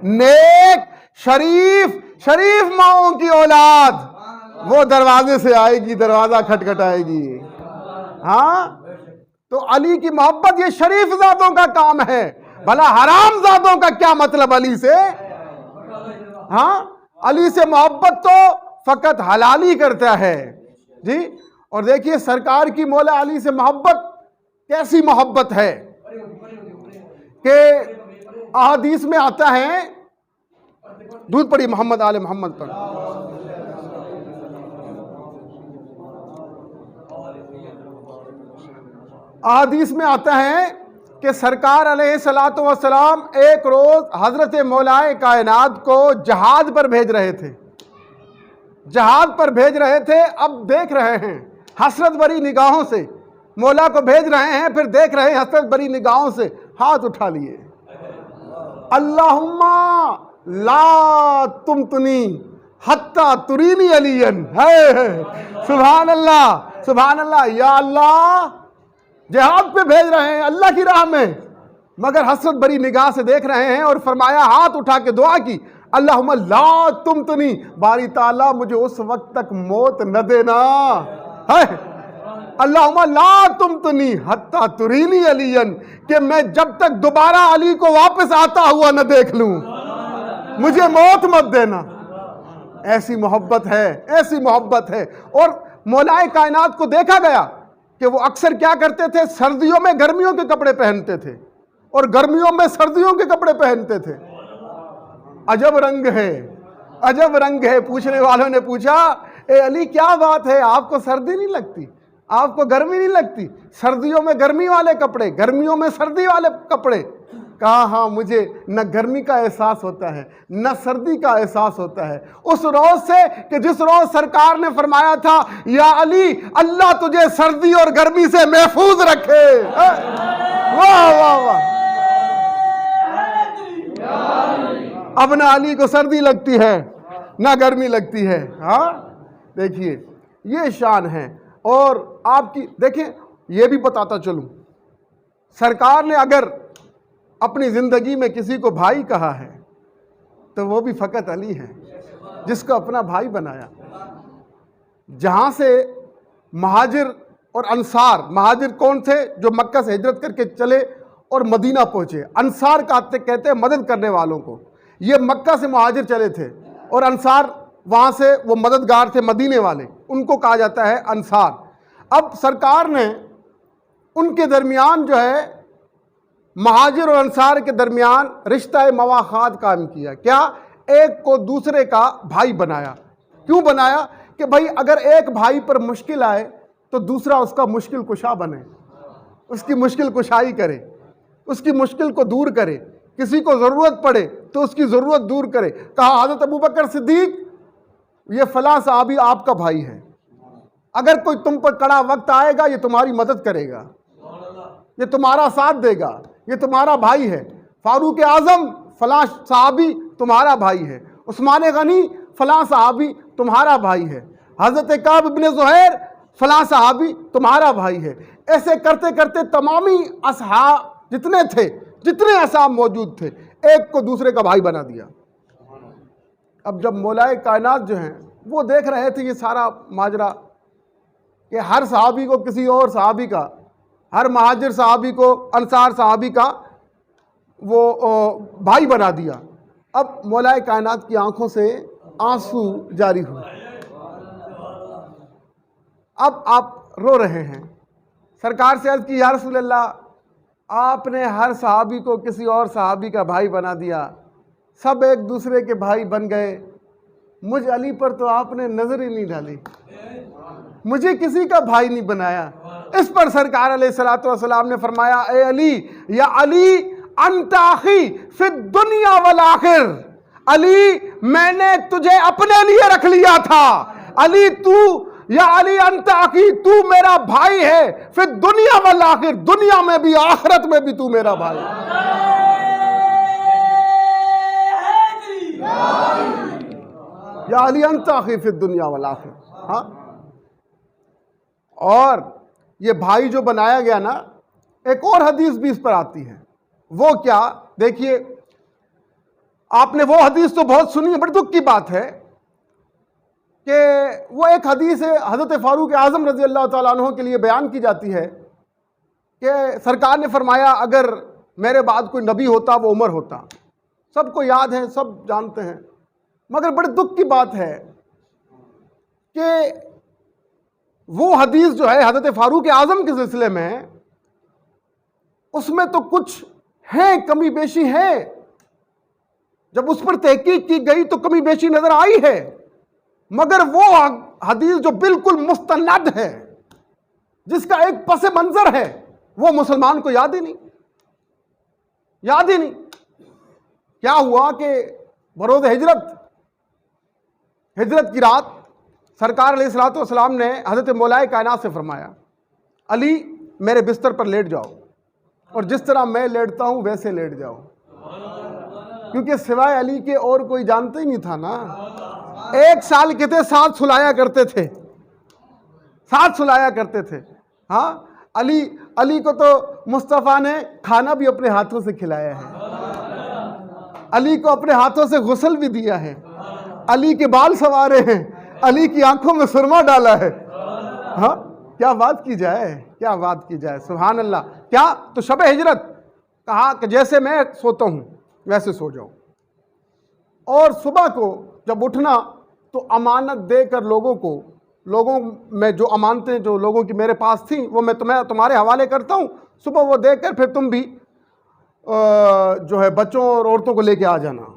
S1: नेक, शरीफ माओं की औलाद वो दरवाजे से आएगी, दरवाजा खटखटाएगी। हाँ, तो अली की मोहब्बत ये शरीफ जातों का काम है। भला हराम जातों का क्या मतलब अली से? हाँ, अली से मोहब्बत तो फकत हलाली करता है जी। और देखिए सरकार की मौला अली से मोहब्बत कैसी मोहब्बत है कि अहादीस में आता है, दूध पड़ी मोहम्मद आले मोहम्मद पर। अहादीस में आता है कि सरकार अलैहिस्सलातु वस्सलाम एक रोज हजरत मौलाए कायनात को जहाज पर भेज रहे थे। जहाज पर भेज रहे थे, अब देख रहे हैं हसरत भरी निगाहों से, मौला को भेज रहे हैं, फिर देख रहे हैं हसरत भरी निगाहों से, हाथ उठा लिए, अल्लाहुम्मा ला तुमतनी हत्ता तुरीनी अलियन। है सुभान अल्लाह, सुभान अल्लाह। या अल्लाह, जिहाद पे भेज रहे हैं अल्लाह की राह में, मगर हसरत भरी निगाह से देख रहे हैं, और फरमाया, हाथ उठा के दुआ की, अल्लाहुम्मा ला तुमतनी, बारी ताला मुझे उस वक्त तक मौत न देना है, अल्लाहुम्मा ला तुमतनी हत्ता तुरीनी अलियन, कि मैं जब तक दोबारा अली को वापस आता हुआ न देख लूं, मुझे मौत मत देना। ऐसी मोहब्बत है, ऐसी मोहब्बत है। और मौलाए कायनात को देखा गया कि वो अक्सर क्या करते थे, सर्दियों में गर्मियों के कपड़े पहनते थे और गर्मियों में सर्दियों के कपड़े पहनते थे। अजब रंग है, अजब रंग है। पूछने वालों ने पूछा, ए अली क्या बात है, आपको सर्दी नहीं लगती, आपको गर्मी नहीं लगती? सर्दियों में गर्मी वाले कपड़े, गर्मियों में सर्दी वाले कपड़े। कहा, हाँ, मुझे न गर्मी का एहसास होता है न सर्दी का एहसास होता है, उस रोज से कि जिस रोज सरकार ने फरमाया था, या अली अल्लाह तुझे सर्दी और गर्मी से महफूज रखे। वाह वाह वाह। अब ना अली को सर्दी लगती है ना गर्मी लगती है। हाँ, देखिए ये शान है। और आपकी देखिए, ये भी बताता चलूं, सरकार ने अगर अपनी जिंदगी में किसी को भाई कहा है तो वो भी फ़कत अली है, जिसको अपना भाई बनाया। जहां से महाजिर और अंसार, महाजिर कौन थे? जो मक्का से हिजरत करके चले और मदीना पहुंचे। अंसार कहते हैं मदद करने वालों को। ये मक्का से महाजिर चले थे और अंसार वहां से वो मददगार थे, मदीने वाले, उनको कहा जाता है अंसार। अब सरकार ने उनके दरमियान जो है, महाजिर और अंसार के दरमियान रिश्ता मवाखात कायम किया। क्या? एक को दूसरे का भाई बनाया। क्यों बनाया? कि भाई अगर एक भाई पर मुश्किल आए तो दूसरा उसका मुश्किल कुशा बने, उसकी मुश्किल कुशाई करे, उसकी मुश्किल को दूर करे, किसी को ज़रूरत पड़े तो उसकी ज़रूरत दूर करे। कहा हज़रत अबू बकर सिद्दीक, ये फलां साहबी आपका भाई है, अगर कोई तुम पर कड़ा वक्त आएगा ये तुम्हारी मदद करेगा, ये तुम्हारा साथ देगा, ये तुम्हारा भाई है। फारूक आज़म फलां साहबी तुम्हारा भाई है, उस्मान गनी फलां साहबी तुम्हारा भाई है, हज़रत काब इब्न ज़ुहैर फलां साहबी तुम्हारा भाई है। ऐसे करते करते तमामी असहाब जितने थे, जितने असहाब मौजूद थे, एक को दूसरे का भाई बना दिया। अब जब मौलाए कायनात जो हैं वो देख रहे थे ये सारा माजरा, कि हर सहाबी को किसी और सहाबी का, हर महाजिर सहाबी को अंसार सहाबी का वो भाई बना दिया। अब मौलाए कायनात की आंखों से आंसू जारी हुए। अब आप रो रहे हैं। सरकार से अर्ज़ की, या रसूल अल्लाह, आपने हर सहाबी को किसी और सहाबी का भाई बना दिया, सब एक दूसरे के भाई बन गए, मुझ अली पर तो आपने नज़र ही नहीं डाली, मुझे किसी का भाई नहीं बनाया। इस पर सरकार अलैहिस्सलातु वस्सलाम ने फरमाया, ए अली, या अली अंता अखी फिद दुनिया वल आखिर, अली मैंने तुझे अपने लिए रख लिया था, अली तू, या अली अंता अखी, तू मेरा भाई है, फिर दुनिया वल आखिर, दुनिया में भी आखिरत में भी तू मेरा भाई। या अली अंता अखी फिद दुनिया वल आखिर। हाँ, और ये भाई जो बनाया गया ना, एक और हदीस भी इस पर आती है। वो क्या? देखिए, आपने वो हदीस तो बहुत सुनी है, बड़ी दुख की बात है कि वो एक हदीस है हज़रत फारूक आज़म रज़ी अल्लाह ताला अन्हु के लिए बयान की जाती है कि सरकार ने फरमाया, अगर मेरे बाद कोई नबी होता वो उमर होता। सबको याद है, सब जानते हैं, मगर बड़े दुख की बात है कि वो हदीस जो है हज़रत फारूक आज़म के सिलसिले में, उसमें तो कुछ है, कमी बेशी है। जब उस पर तहकीक की गई तो कमी बेशी नजर आई है, मगर वो हदीस जो बिल्कुल मुस्तनद है, जिसका एक पसे मंजर है, वो मुसलमान को याद ही नहीं, याद ही नहीं। क्या हुआ कि बरोज़ हिजरत की रात सरकार अलैहिस्सलातु वस्सलाम ने हज़रत मौलाए कायनात से फरमाया, अली मेरे बिस्तर पर लेट जाओ और जिस तरह मैं लेटता हूँ वैसे लेट जाओ, क्योंकि सिवाय अली के और कोई जानता ही नहीं था ना। 1 साल के थे, साथ सुलाया करते थे, साथ सुलाया करते थे। हाँ, अली को तो मुस्तफ़ा ने खाना भी अपने हाथों से खिलाया है, अली को अपने हाथों से गुस्ल भी दिया है, अली के बाल संवारे हैं, अली की आंखों में सुरमा डाला है। हाँ, क्या बात की जाए, क्या बात की जाए, सुभान अल्लाह। क्या तो शब हिजरत कहा कि जैसे मैं सोता हूँ वैसे सो जाओ, और सुबह को जब उठना तो अमानत देकर लोगों में जो अमानतें जो लोगों की मेरे पास थी वो मैं तुम्हारे हवाले करता हूँ, सुबह वो देकर फिर तुम भी जो है बच्चों और औरतों को लेके आ जाना।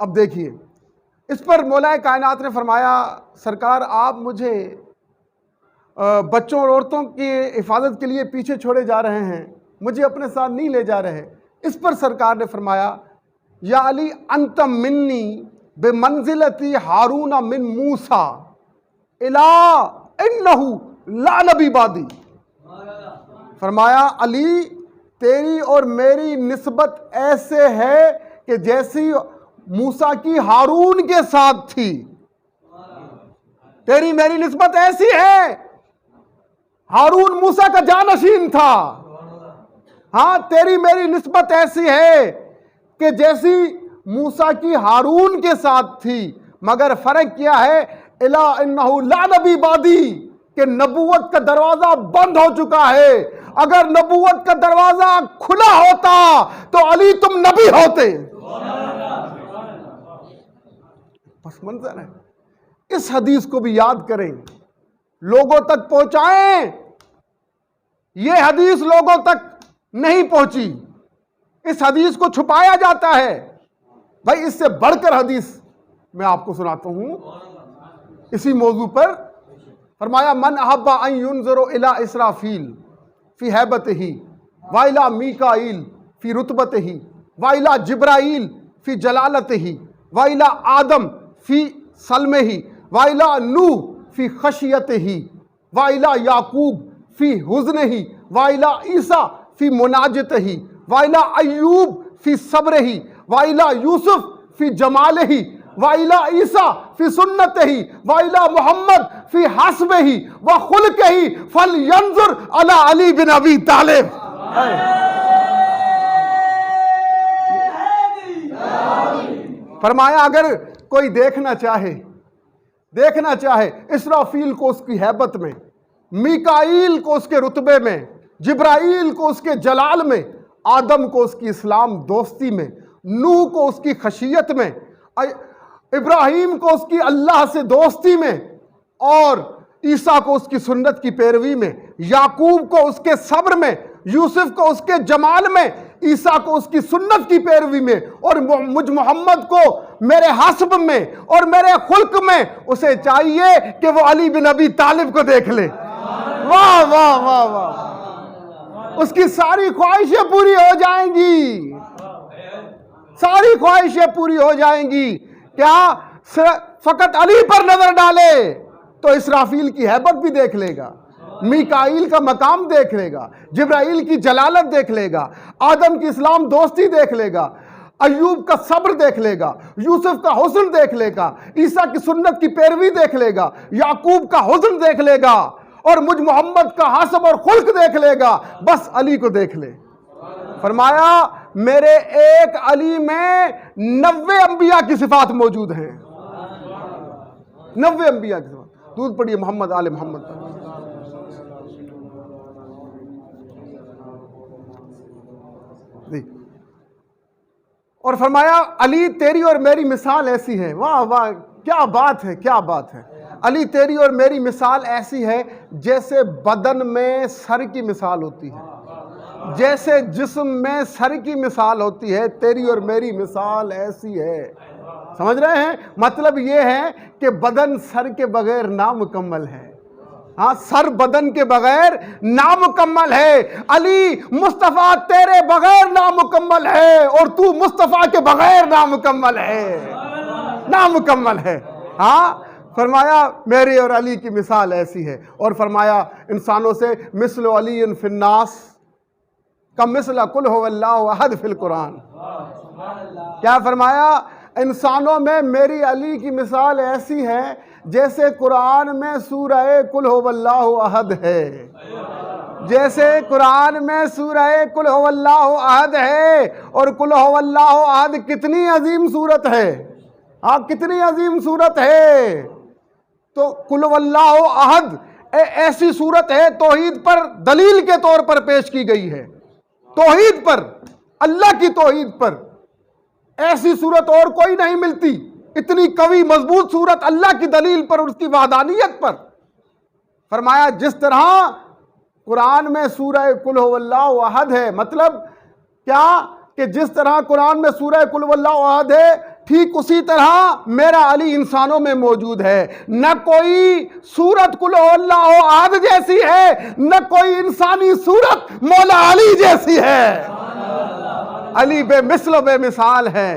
S1: अब देखिए, इस पर मौलाए कायनात ने फरमाया, सरकार आप मुझे बच्चों और औरतों की हिफाजत के लिए पीछे छोड़े जा रहे हैं, मुझे अपने साथ नहीं ले जा रहे। इस पर सरकार ने फरमाया, या अली अंत मिन्नी बेमंजिलती हारून मिन मूसा इला इन्नहु ला नबी बादी। फरमाया, अली तेरी और मेरी निस्बत ऐसे है कि जैसी मूसा की हारून के साथ थी, तेरी मेरी निस्बत ऐसी है। हारून मूसा का जानशीन था। हाँ, तेरी मेरी निस्बत ऐसी है कि जैसी मूसा की हारून के साथ थी, मगर फर्क क्या है, इला इन्नहु ला नबी बादी, कि नबूवत का दरवाजा बंद हो चुका है। अगर नबूवत का दरवाजा खुला होता तो अली तुम नबी होते। बस मंजर है। इस हदीस को भी याद करें, लोगों तक पहुंचाएं। यह हदीस लोगों तक नहीं पहुंची, इस हदीस को छुपाया जाता है। भाई, इससे बढ़कर हदीस मैं आपको सुनाता हूं इसी मौजू पर। फरमाया, मन अहब्बा अन युनज़रो इला इसराफील फी हैबतिही व इला मीकाईल फी रुतबतिही व इला जिब्राईल फी जलालतिही व इला आदम फी सलमिही व इला नूह फी खशियतिही व इला याकूब फी हुज़्निही व इला ईसा फी मुनाजतिही व इला अय्यूब फी सब्रिही व इला यूसुफ फी जमालिही व इला ईसा फी सुन्नतिही व इला मुहम्मद फी हस्बिही व खुल्किही फलयंजुर अला अली बिन अबी तालिब। फरमाया, अगर कोई देखना चाहे इसराफील को उसकी हैबत में, मीकाईल को उसके रुतबे में, जिब्राईल को उसके जलाल में, आदम को उसकी इस्लाम दोस्ती में, नूह को उसकी खशियत में, इब्राहिम को उसकी अल्लाह से दोस्ती में, और ईसा को उसकी सुन्नत की पैरवी में, याकूब को उसके सब्र में, यूसुफ को उसके जमाल में, ईसा को उसकी सुन्नत की पैरवी में, और मुझ मोहम्मद को मेरे हस्ब में और मेरे खुल्क में। उसे चाहिए कि वो अली बिन अबी तालिब को देख ले। वाह वाह वाह वाह, उसकी सारी ख्वाहिशें पूरी हो जाएंगी, सारी ख्वाहिशें पूरी हो जाएंगी। क्या फकत अली पर नजर डाले तो इसराफील की हैबत भी देख लेगा, मीकाईल का मकाम देख लेगा, जिब्राईल की जलालत देख लेगा, आदम की इस्लाम दोस्ती देख लेगा, अय्यूब का सब्र देख लेगा, यूसुफ का हुस्न देख लेगा, ईसा की सुन्नत की पैरवी देख लेगा, याकूब का हुस्न देख लेगा, और मुझ मोहम्मद का हस्ब और खुल्क देख लेगा। बस अली को देख ले। फरमाया, मेरे एक अली में 90 अंबिया की सिफात मौजूद हैं, 90 अंबिया की सिफात। दूध पढ़िए मोहम्मद आले मोहम्मद। और फरमाया, अली तेरी और मेरी मिसाल ऐसी है। वाह वाह, क्या बात है, क्या बात है। अली तेरी और मेरी मिसाल ऐसी है जैसे बदन में सर की मिसाल होती है, जैसे जिस्म में सर की मिसाल होती है, तेरी और मेरी मिसाल ऐसी है। समझ रहे हैं? मतलब ये है कि बदन सर के बगैर नामुकम्मल है। हाँ, सर बदन के बगैर नामुकम्मल है। अली मुस्तफ़ा तेरे बगैर नामुकम्मल है, और तू मुस्तफ़ा के बगैर नामुकम्मल है, नामुकम्मल है। हाँ, फरमाया मेरी और अली की मिसाल ऐसी है। और फरमाया इंसानों से मिस्ल अली फिन्नास का मिस्ल कुल हुवल्लाहु अहद फिल कुरान। क्या फरमाया? इंसानों में मेरी अली की मिसाल ऐसी है जैसे कुरान में सूरह कुल हुवल्लाहु अहद है, जैसे कुरान में सूरह कुल हुवल्लाहु अहद है। और कुल हुवल्लाहु अहद कितनी अजीम सूरत है, हाँ कितनी अजीम सूरत है। तो कुल हुवल्लाहु अहद ऐसी सूरत है तौहीद पर दलील के तौर पर पेश की गई है, तौहीद पर, अल्लाह की तौहीद पर। ऐसी सूरत और कोई नहीं मिलती, इतनी कवी मजबूत सूरत अल्लाह की दलील पर, उसकी वाहदानियत पर। फरमाया जिस तरह कुरान में सूरह कुल हुवल्लाहु अहद है, मतलब क्या कि जिस तरह कुरान में सूरह कुल हुवल्लाहु अहद है, ठीक उसी तरह मेरा अली इंसानों में मौजूद है। न कोई सूरत कुल हुवल्लाहु अहद जैसी है, न कोई इंसानी सूरत मौला अली जैसी है। अली बेमिसल बेमिसाल है,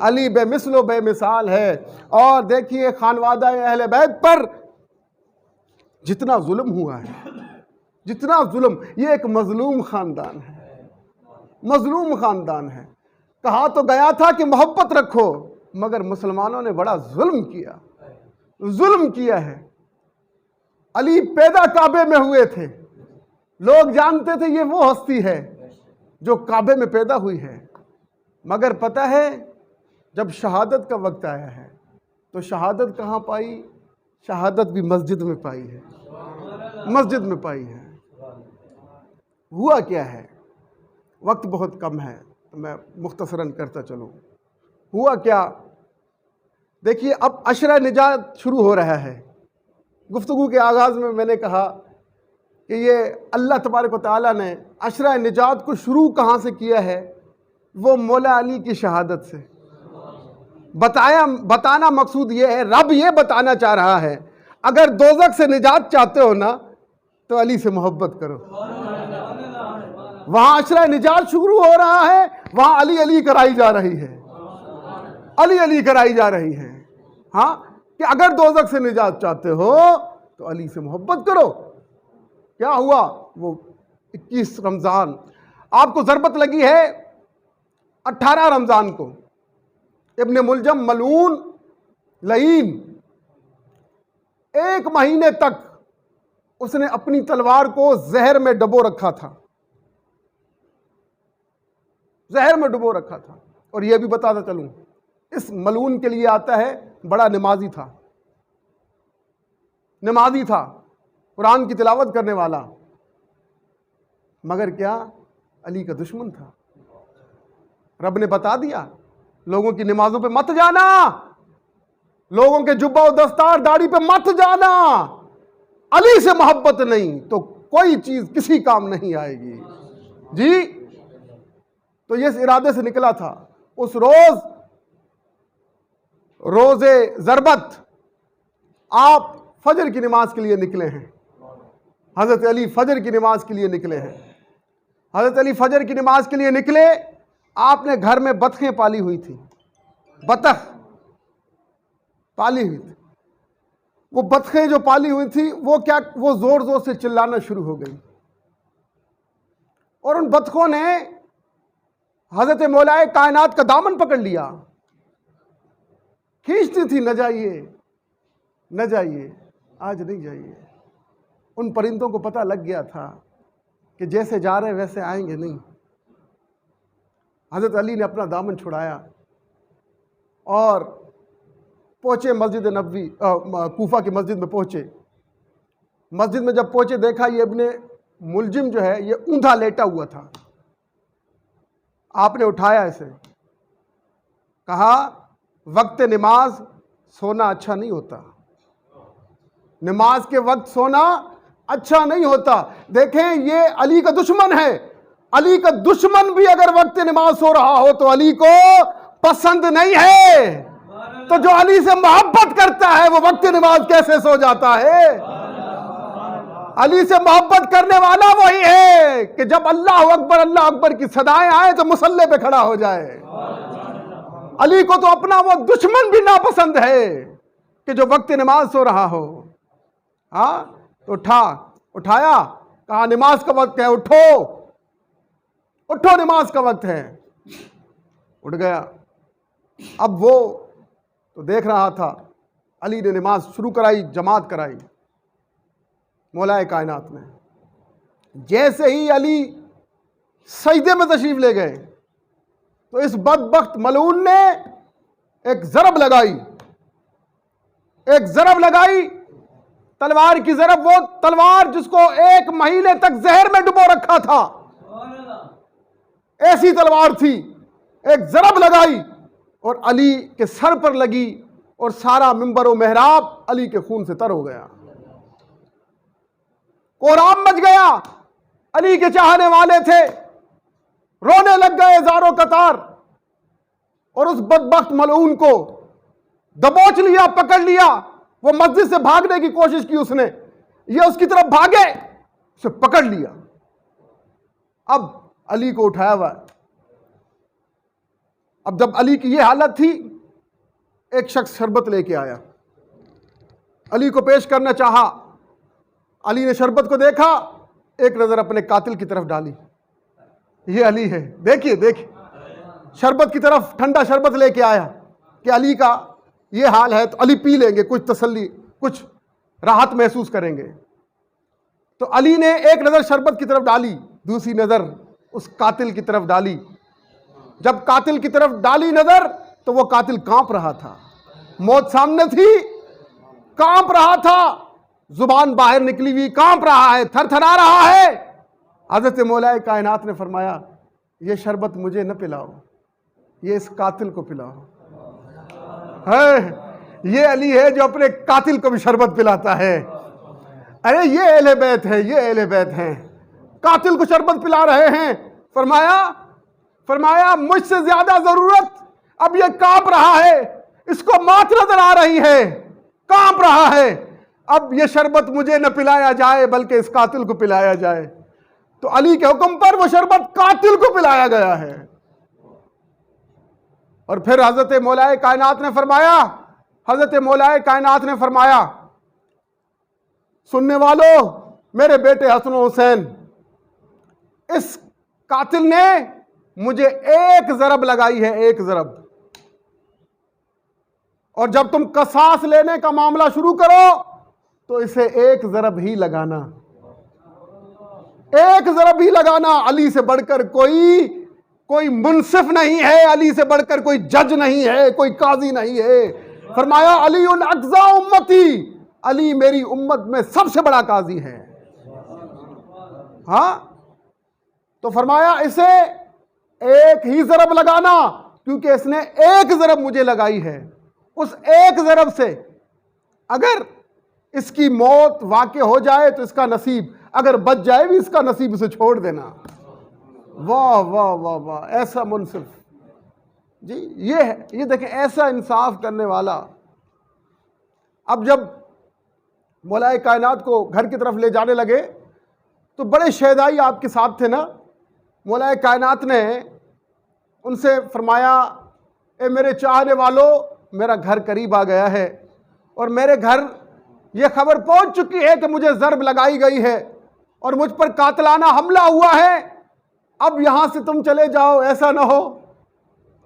S1: अली बेमिसल बेमिसाल है। और देखिए खानवादा अहले बैत पर जितना जुल्म हुआ है, जितना जुल्म, ये एक मजलूम खानदान है, मजलूम खानदान है। कहा तो गया था कि मोहब्बत रखो, मगर मुसलमानों ने बड़ा जुल्म किया, जुल्म किया है। अली पैदा काबे में हुए थे, लोग जानते थे ये वो हस्ती है जो काबे में पैदा हुई है। मगर पता है जब शहादत का वक्त आया है तो शहादत कहाँ पाई? शहादत भी मस्जिद में पाई है, मस्जिद में पाई है। हुआ क्या है, वक्त बहुत कम है तो मैं मुख्तसरन करता चलूँ। हुआ क्या, देखिए अब अशरा निजात शुरू हो रहा है। गुफ्तगू के आगाज़ में मैंने कहा कि ये अल्लाह तबारक व तआला ने अशरा निजात को शुरू कहाँ से किया है? वो मौला अली की शहादत से। बताना मकसूद ये है, रब ये बताना चाह रहा है अगर दोज़ख से निजात चाहते हो ना तो अली से मोहब्बत करो। वहाँ अशरा निजात शुरू हो रहा है, वहाँ अली अली कराई जा रही है, अली अली कराई जा रही है। हाँ कि अगर दोज़ख से निजात चाहते हो तो अली से मोहब्बत करो। क्या हुआ? वो 21 रमज़ान आपको ज़रबत लगी है, 18 रमज़ान को इब्ने मुलजम मलून लईन 1 महीने तक उसने अपनी तलवार को जहर में डुबो रखा था, जहर में डुबो रखा था। और यह भी बताता चलूं, इस मलून के लिए आता है बड़ा नमाजी था, नमाजी था, कुरान की तिलावत करने वाला, मगर क्या अली का दुश्मन था। रब ने बता दिया लोगों की नमाजों पे मत जाना, लोगों के जुब्बा और दस्तार दाढ़ी पे मत जाना, अली से मोहब्बत नहीं तो कोई चीज किसी काम नहीं आएगी जी। तो ये इस इरादे से निकला था। उस रोज रोजे ज़रबत आप फजर की नमाज के लिए निकले हैं, हजरत अली फजर की नमाज के लिए निकले हैं। हजरत अली फजर की नमाज के लिए निकले, आपने घर में बतखें पाली हुई थी, बतख पाली हुई थी। वो बतखें जो पाली हुई थी वो जोर जोर से चिल्लाना शुरू हो गई और उन बतखों ने हजरत मौलाए कायनात का दामन पकड़ लिया, खींचती थी, न जाइए न जाइए, आज नहीं जाइए। उन परिंदों को पता लग गया था कि जैसे जा रहे वैसे आएंगे नहीं। हजरत अली ने अपना दामन छुड़ाया और पहुंचे मस्जिद नबवी, कूफा की मस्जिद में पहुंचे। मस्जिद में जब पहुंचे देखा ये इब्ने मुलजिम जो है ये ऊंधा लेटा हुआ था। आपने उठाया इसे, कहा वक्त नमाज सोना अच्छा नहीं होता, नमाज के वक्त सोना अच्छा नहीं होता। देखें ये अली का दुश्मन है, अली का दुश्मन भी अगर वक्त नमाज सो रहा हो तो अली को पसंद नहीं है। तो जो अली से मोहब्बत करता है वो वक्त नमाज कैसे सो जाता है? अली से मोहब्बत करने वाला वही है कि जब अल्लाह अकबर की सदाएं आए तो मुसल्ले पे खड़ा हो जाए। अली को तो अपना वो दुश्मन भी नापसंद है, कि जो वक्त नमाज सो रहा हो। हाँ, तो उठाया, कहा नमाज का वक्त है, उठो उठो, नमाज का वक्त है। उठ गया। अब वो तो देख रहा था, अली ने नमाज शुरू कराई, जमात कराई मौलाए कायनात ने। जैसे ही अली सजदे में तशरीफ ले गए तो इस बदबख्त मलून ने एक ज़रब लगाई, तलवार की ज़रब, वो तलवार जिसको 1 महीने तक जहर में डुबो रखा था, ऐसी तलवार थी। एक ज़रब लगाई और अली के सर पर लगी और सारा मिंबर व मेहराब अली के खून से तर हो गया। कोहराम मच गया। अली के चाहने वाले थे, रोने लग गए ज़ारो कतार, और उस बदबख्त मलऊन को दबोच लिया, पकड़ लिया। वो मस्जिद से भागने की कोशिश की उसने, ये उसकी तरफ भागे, उसे पकड़ लिया। अब अली को उठाया हुआ। अब जब अली की ये हालत थी, एक शख्स शरबत लेके आया, अली को पेश करना चाहा। अली ने शरबत को देखा, एक नजर अपने कातिल की तरफ डाली, ये अली है, देखिए देखिए, शरबत की तरफ ठंडा शरबत लेके आया कि अली का ये हाल है, तो अली पी लेंगे, कुछ तसल्ली, कुछ राहत महसूस करेंगे। तो अली ने एक नजर शरबत की तरफ डाली, दूसरी नजर उस कातिल की तरफ डाली। जब कातिल की तरफ डाली नजर, तो वो कातिल कांप रहा था, मौत सामने थी, कांप रहा था, जुबान बाहर निकली हुई, कांप रहा है, थरथरा रहा है। हज़रत मौलाए कायनात ने फरमाया, ये शरबत मुझे न पिलाओ, ये इस कातिल को पिलाओ। है, ये अली है जो अपने कातिल को भी शरबत पिलाता है। अरे ये अहले बैत है, ये अहले बैत हैं, कातिल को शरबत पिला रहे हैं। फरमाया मुझसे ज्यादा जरूरत, अब ये कांप रहा है, इसको मौत नजर आ रही है, कांप रहा है, अब ये शरबत मुझे न पिलाया जाए बल्कि इस कातिल को पिलाया जाए। तो अली के हुक्म पर वो शरबत कातिल को पिलाया गया है। और फिर हजरत मौलाए कायनात ने फरमाया, सुनने वालों, मेरे बेटे हसन हुसैन, इस कातिल ने मुझे एक ज़रब लगाई है, एक ज़रब, और जब तुम कसास लेने का मामला शुरू करो तो इसे एक ज़रब ही लगाना, एक ज़रब ही लगाना। अली से बढ़कर कोई मुनसिफ नहीं है, अली से बढ़कर कोई जज नहीं है, कोई काजी नहीं है। फरमाया अली उन अक़ज़ा उम्मती, अली मेरी उम्मत में सबसे बड़ा काजी है। हाँ, तो फरमाया इसे एक ही ज़रब लगाना, क्योंकि इसने एक ज़रब मुझे लगाई है। उस एक ज़रब से अगर इसकी मौत वाक़े हो जाए तो इसका नसीब, अगर बच जाए भी इसका नसीब इसे छोड़ देना। वाह वाह वाह वाह, ऐसा मुनसिफ जी, ये है, ये देखें, ऐसा इंसाफ करने वाला। अब जब मौलाए कायनात को घर की तरफ ले जाने लगे तो बड़े शहदाई आपके साथ थे ना। मौलाए कायनात ने उनसे फरमाया, ए मेरे चाहने वालों, मेरा घर करीब आ गया है और मेरे घर ये खबर पहुंच चुकी है कि मुझे ज़रब लगाई गई है और मुझ पर कातलाना हमला हुआ है। अब यहां से तुम चले जाओ, ऐसा ना हो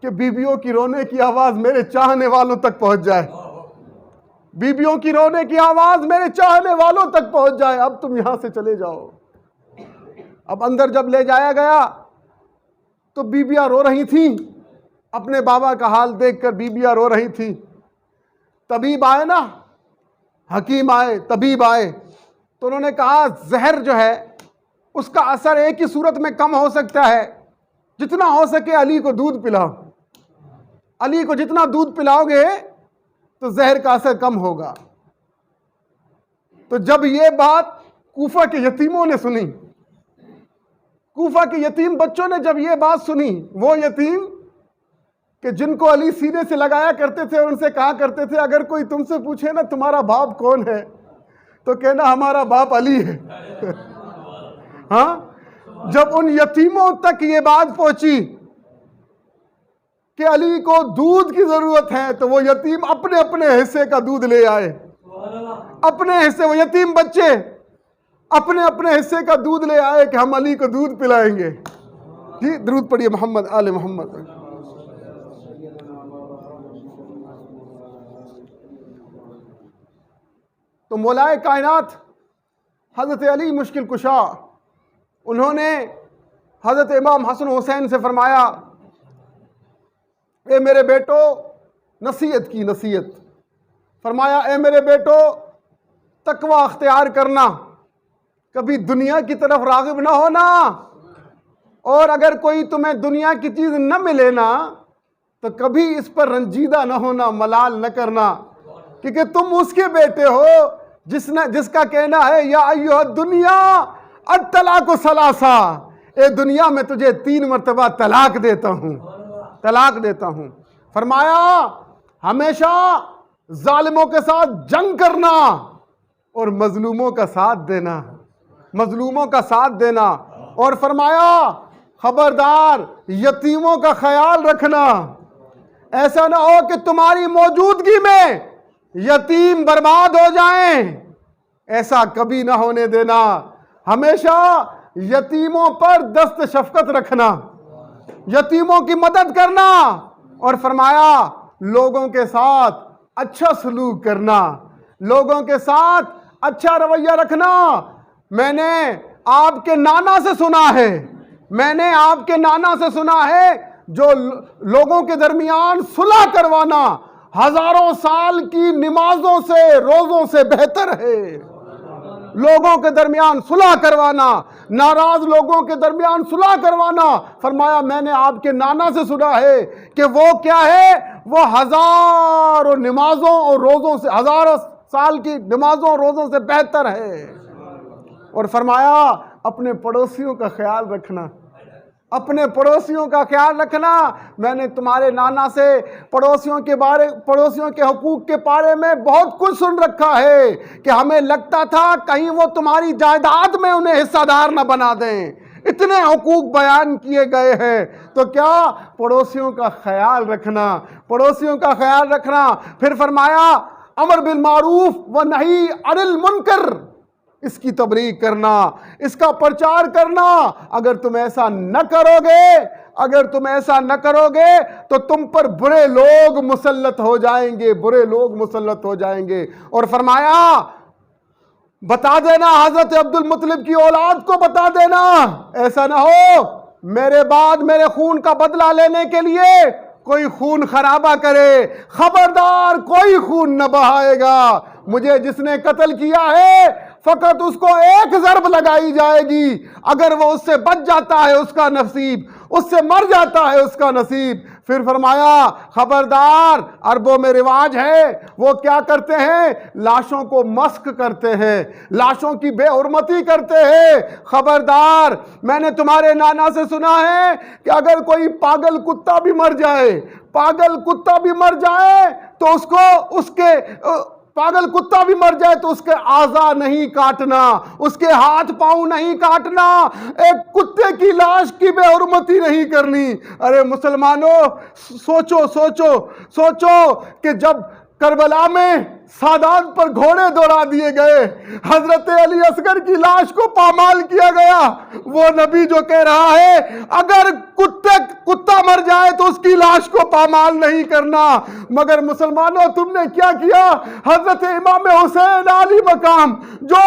S1: कि बीबियों की रोने की आवाज़ मेरे चाहने वालों तक पहुंच जाए, बीबियों की रोने की आवाज़ मेरे चाहने वालों तक पहुंच जाए। अब तुम यहां से चले जाओ। अब अंदर जब ले जाया गया तो बीबियां रो रही थीं, अपने बाबा का हाल देखकर बीबियां रो रही थीं। तबीब आए ना, हकीम आए, तबीब आए, तो उन्होंने कहा जहर जो है उसका असर एक ही सूरत में कम हो सकता है, जितना हो सके अली को दूध पिलाओ। अली को जितना दूध पिलाओगे तो जहर का असर कम होगा। तो जब ये बात कूफा के यतीमों ने सुनी, कूफा के यतीम बच्चों ने जब ये बात सुनी, वो यतीम कि जिनको अली सीने से लगाया करते थे और उनसे कहा करते थे, अगर कोई तुमसे पूछे ना तुम्हारा बाप कौन है तो कहना हमारा बाप अली है। हाँ, जब उन यतीमों तक ये बात पहुंची कि अली को दूध की जरूरत है तो वो यतीम अपने अपने हिस्से का दूध ले आए, अपने हिस्से, वो यतीम बच्चे अपने अपने हिस्से का दूध ले आए कि हम अली को दूध पिलाएंगे। जी दरूद पढ़िए मोहम्मद आले मोहम्मद। तो मौलाए कायनात हज़रत अली मुश्किल कुशा, उन्होंने हज़रत इमाम हसन हुसैन से फरमाया, ए मेरे बेटो, नसीहत की नसीहत फरमाया, ए मेरे बेटो तकवा अख्तियार करना, कभी दुनिया की तरफ राग़िब ना होना, और अगर कोई तुम्हें दुनिया की चीज़ न मिले ना तो कभी इस पर रंजीदा न होना, मलाल न करना, क्योंकि तुम उसके बेटे हो जिसका कहना है या अय्युह दुनिया अत्तलाक़ु सलासा, ए दुनिया में तुझे 3 मरतबा तलाक देता हूँ, तलाक देता हूँ। फरमाया हमेशा जालिमों के साथ जंग करना और मजलूमों का साथ देना, मजलूमों का साथ देना, और फरमाया खबरदार यतीमों का ख्याल रखना, ऐसा ना हो कि तुम्हारी मौजूदगी में यतीम बर्बाद हो जाएं, ऐसा कभी ना होने देना, हमेशा यतीमों पर दस्त शफकत रखना, यतीमों की मदद करना, और फरमाया लोगों के साथ अच्छा सलूक करना, लोगों के साथ अच्छा रवैया रखना। मैंने आपके नाना से सुना है, मैंने आपके नाना से सुना है, जो लोगों के दरमियान सुलह करवाना हजारों साल की नमाजों से रोजों से बेहतर है। लोगों के दरमियान सुलह करवाना, नाराज लोगों के दरमियान सुलह करवाना, फरमाया मैंने आपके नाना से सुना है कि वो क्या है, वो हजारों नमाजों और रोजों से, हजारों साल की नमाजों और रोजों से बेहतर है। और फरमाया अपने पड़ोसियों का ख्याल रखना, अपने पड़ोसियों का ख्याल रखना। मैंने तुम्हारे नाना से पड़ोसियों के हुकूक के बारे में बहुत कुछ सुन रखा है कि हमें लगता था कहीं वो तुम्हारी जायदाद में उन्हें हिस्सादार न बना दें, इतने हुकूक बयान किए गए हैं। तो क्या पड़ोसियों का ख्याल रखना, पड़ोसियों का ख्याल रखना। फिर फरमाया अमर बिल मारूफ व नही अनिल मुनकर, इसकी तबलीग करना, इसका प्रचार करना। अगर तुम ऐसा न करोगे, अगर तुम ऐसा न करोगे तो तुम पर बुरे लोग मुसल्लत हो जाएंगे, बुरे लोग मुसल्लत हो जाएंगे। और फरमाया बता देना, हजरत अब्दुल मुत्तलिब की औलाद को बता देना, ऐसा ना हो मेरे बाद मेरे खून का बदला लेने के लिए कोई खून खराबा करे, खबरदार कोई खून न बहाएगा। मुझे जिसने कत्ल किया है फकत उसको 1 ज़रब लगाई जाएगी, अगर वो उससे बच जाता है उसका नसीब, उससे मर जाता है उसका नसीब। फिर फरमाया खबरदार, अरबों में रिवाज है, वो क्या करते हैं, लाशों को मस्क करते हैं, लाशों की बेहुरमती करते हैं। खबरदार, मैंने तुम्हारे नाना से सुना है कि अगर कोई पागल कुत्ता भी मर जाए, पागल कुत्ता भी मर जाए तो पागल कुत्ता भी मर जाए तो उसके आज़ा नहीं काटना, उसके हाथ पांव नहीं काटना, एक कुत्ते की लाश की बेहुरमती नहीं करनी। अरे मुसलमानों, सोचो सोचो सोचो कि जब करबला में सादात पर घोड़े दौड़ा दिए गए, हजरत अली असगर की लाश को पामाल किया गया, वो नबी जो कह रहा है अगर कुत्ता मर जाए तो उसकी लाश को पामाल नहीं करना। मगर मुसलमानों, तुमने क्या किया, हजरत इमाम हुसैन आली मकाम जो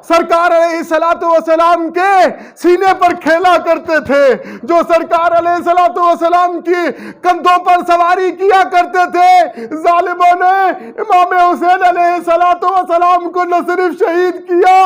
S1: सरकार अलैहिस्सलातु वस्सलाम के सीने पर खेला करते थे, जो सरकार अलैहिस्सलातु वस्सलाम की कंधों पर सवारी किया करते थे, जालिमों ने इमाम हुसैन अलैहिस्सलातु वस्सलाम को न सिर्फ शहीद किया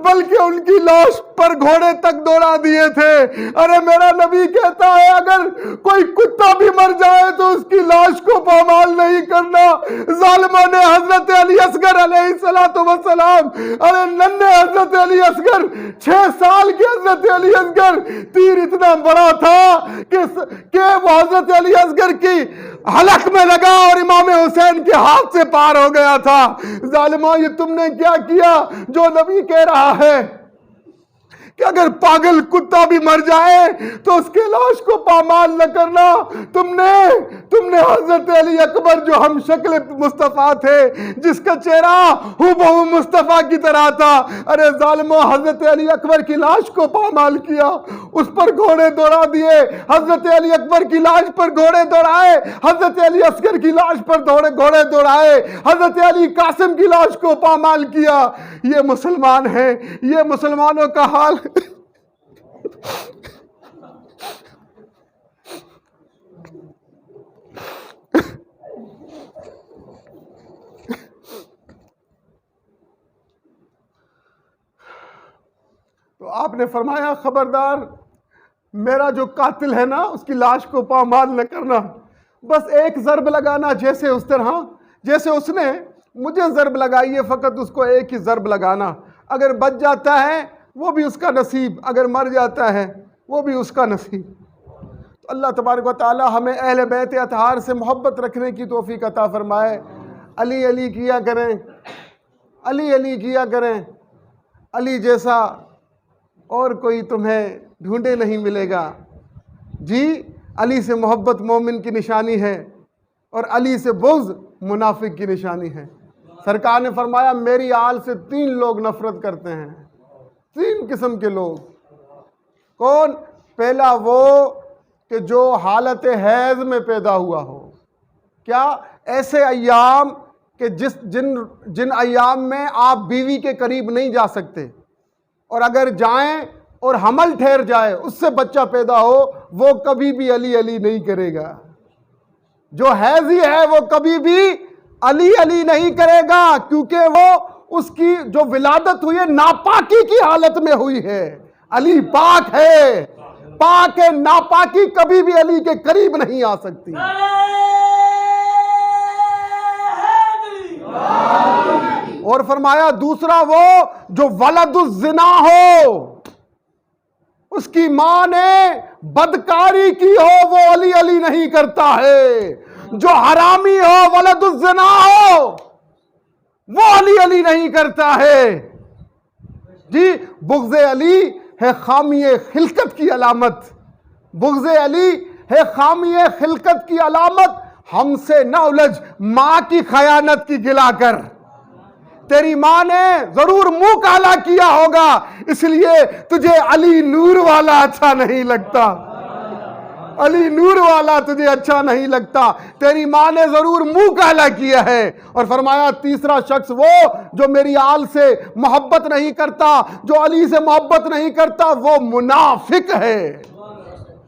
S1: बल्कि उनकी लाश पर घोड़े तक दौड़ा दिए थे। अरे मेरा नबी कहता है अगर कोई कुत्ता भी मर जाए तो उसकी लाश को पामाल नहीं करना। जालिमों ने हजरत अली असगर अलैहिस्सलातु वस्सलाम, अरे नन्हे हजरत अली असगर, 6 साल के हजरत अली असगर, तीर इतना बड़ा था कि वो हजरत अली असगर की हलक में लगा और इमाम हुसैन के हाथ से पार हो गया था। जालिमों, ये तुमने क्या किया, जो नबी कह रहा है कि अगर पागल कुत्ता भी मर जाए तो उसके लाश को पामाल न करना। तुमने हजरत अली अकबर जो हम शक्ल मुस्तफ़ा थे, जिसका चेहरा हुबहू मुस्तफ़ा की तरह था, अरे जालिमो हजरत अली अकबर की लाश को पामाल किया, उस पर घोड़े दौड़ा दिए, हजरत अली अकबर की लाश पर घोड़े दौड़ाए, हजरत अली असगर की लाश पर घोड़े दौड़ाए, हजरत अली कासिम की लाश को पामाल किया। ये मुसलमान है, ये मुसलमानों का हाल। तो आपने फरमाया खबरदार, मेरा जो कातिल है ना उसकी लाश को पामाल न करना, बस एक ज़रब लगाना, जैसे उस तरह जैसे उसने मुझे ज़रब लगाई है, फ़कत उसको एक ही ज़रब लगाना। अगर बच जाता है वो भी उसका नसीब, अगर मर जाता है वो भी उसका नसीब। तो अल्लाह तबारक व तआला हमें अहले बैत अतहार से मोहब्बत रखने की तौफीक अता फरमाए। अली अली किया करें, अली अली किया करें, अली जैसा और कोई तुम्हें ढूंढे नहीं मिलेगा। जी, अली से मोहब्बत मोमिन की निशानी है और अली से बुग़्ज़ मुनाफिक की निशानी है। सरकार ने फरमाया मेरी आल से 3 लोग नफ़रत करते हैं, 3 किस्म के लोग। कौन? पहला वो कि जो हालत हैज़ में पैदा हुआ हो। क्या? ऐसे अय्याम कि जिन अय्याम में आप बीवी के करीब नहीं जा सकते, और अगर जाएं और हमल ठहर जाए, उससे बच्चा पैदा हो, वो कभी भी अली अली नहीं करेगा। जो हैज़ी है वो कभी भी अली अली नहीं करेगा, क्योंकि वो उसकी जो विलादत हुई है नापाकी की हालत में हुई है। अली पाक है, पाक है, नापाकी कभी भी अली के करीब नहीं आ सकती। और फरमाया दूसरा वो जो वलदुज़्ज़िना हो, उसकी मां ने बदकारी की हो, वो अली अली नहीं करता है। जो हरामी हो, वलदुज़्ज़िना हो, वो अली अली नहीं करता है। जी, बुग़्ज़े अली है खामिए खिलकत की अलामत, बुग़्ज़े अली है खामिए खिलकत की अलामत। हमसे न उलझ मां की खयानत की गिला कर, तेरी मां ने जरूर मुंह काला किया होगा, इसलिए तुझे अली नूर वाला अच्छा नहीं लगता, अली नूर वाला तुझे अच्छा नहीं लगता, तेरी मां ने जरूर मुंह काला किया है। और फरमाया तीसरा शख्स वो जो मेरी आल से मोहब्बत नहीं करता, जो अली से मोहब्बत नहीं करता, वो मुनाफिक है।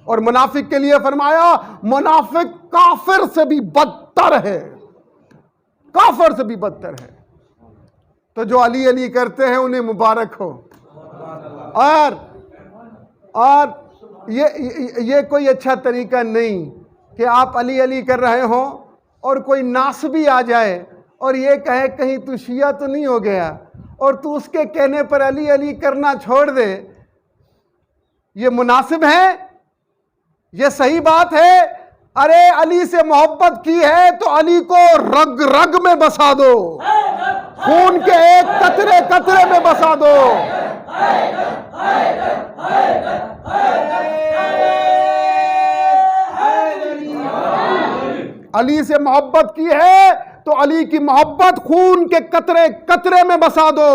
S1: और मुनाफिक के लिए फरमाया मुनाफिक काफिर से भी बदतर है, काफिर से भी बदतर है। तो जो अली अली करते हैं उन्हें मुबारक हो। और ये कोई अच्छा तरीका नहीं कि आप अली अली कर रहे हो और कोई नासबी आ जाए और ये कहे कहीं तू शिया तो नहीं हो गया, और तू उसके कहने पर अली अली करना छोड़ दे। ये मुनासिब है? ये सही बात है? अरे अली से मोहब्बत की है तो अली को रग रग में बसा दो, खून के एक कतरे कतरे में बसा दो। अली से मोहब्बत की है तो अली की मोहब्बत खून के कतरे कतरे में बसा दो,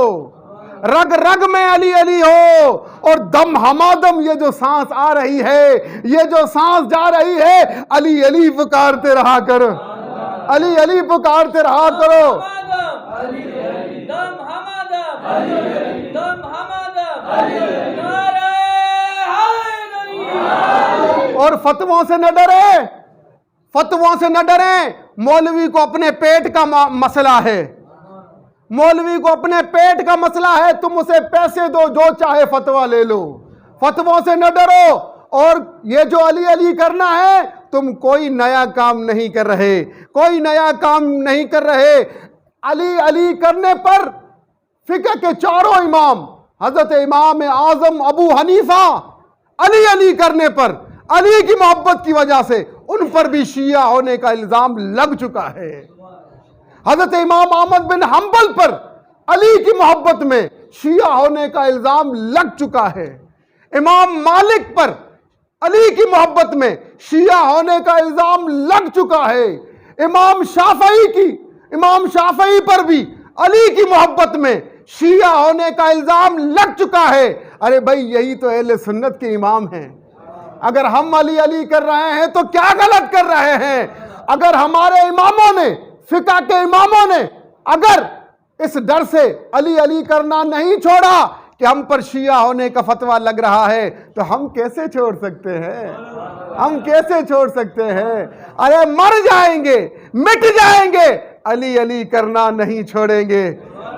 S1: रग रग में अली अली हो। और दम हमादम ये जो सांस आ रही है, ये जो सांस जा रही है, अली अली पुकारते रहा करो, अली अली पुकारते रहा करो। और फतवों से न डरे, फतवों से न डरे। मौलवी को अपने पेट का मसला है, मौलवी को अपने पेट का मसला है, तुम उसे पैसे दो, जो चाहे फतवा ले लो, फतवों से न डरो। और ये जो अली अली करना है, तुम कोई नया काम नहीं कर रहे, कोई नया काम नहीं कर रहे। अली अली करने पर फिक़ह के चारों इमाम, हजरत इमाम आज़म अबू हनीफा, अली अली करने पर, अली की मोहब्बत की वजह से उन पर भी शिया होने का इल्जाम लग चुका है। हजरत इमाम अहमद बिन हंबल पर अली की मोहब्बत में शिया होने का इल्जाम लग चुका है। इमाम मालिक पर अली की मोहब्बत में शिया होने का इल्जाम लग चुका है। इमाम शाफई पर भी अली की मोहब्बत में शिया होने का इल्जाम लग चुका है। अरे भाई, यही तो अहले सुन्नत के इमाम हैं। अगर हम अली अली कर रहे हैं तो क्या गलत कर रहे हैं? अगर हमारे इमामों ने, फिका के इमामों ने अगर इस डर से अली अली करना नहीं छोड़ा कि हम पर शिया होने का फतवा लग रहा है, तो हम कैसे छोड़ सकते हैं? हम कैसे छोड़ सकते हैं? अरे मर जाएंगे, मिट जाएंगे, अली अली करना नहीं छोड़ेंगे।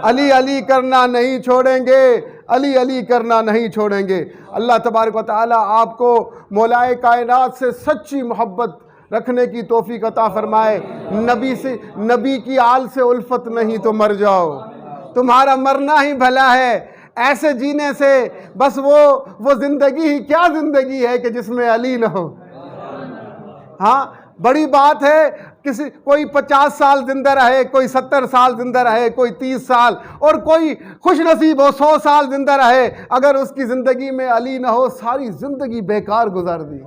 S1: अली अली करना नहीं छोड़ेंगे। अली अली करना नहीं छोड़ेंगे। अल्लाह तबारक व तआला आपको मौलाए कायनात से सच्ची मोहब्बत रखने की तौफीक अता फरमाए। नबी की आल से उल्फत नहीं तो मर जाओ, तुम्हारा मरना ही भला है। ऐसे जीने से बस वो जिंदगी ही क्या जिंदगी है कि जिसमें अली न हो। हाँ, बड़ी बात है कोई 50 साल जिंदा रहे, कोई 70 साल जिंदा रहे, कोई 30 साल, और कोई खुश नसीब हो 100 साल जिंदा रहे। अगर उसकी जिंदगी में अली ना हो, सारी जिंदगी बेकार गुजार दी,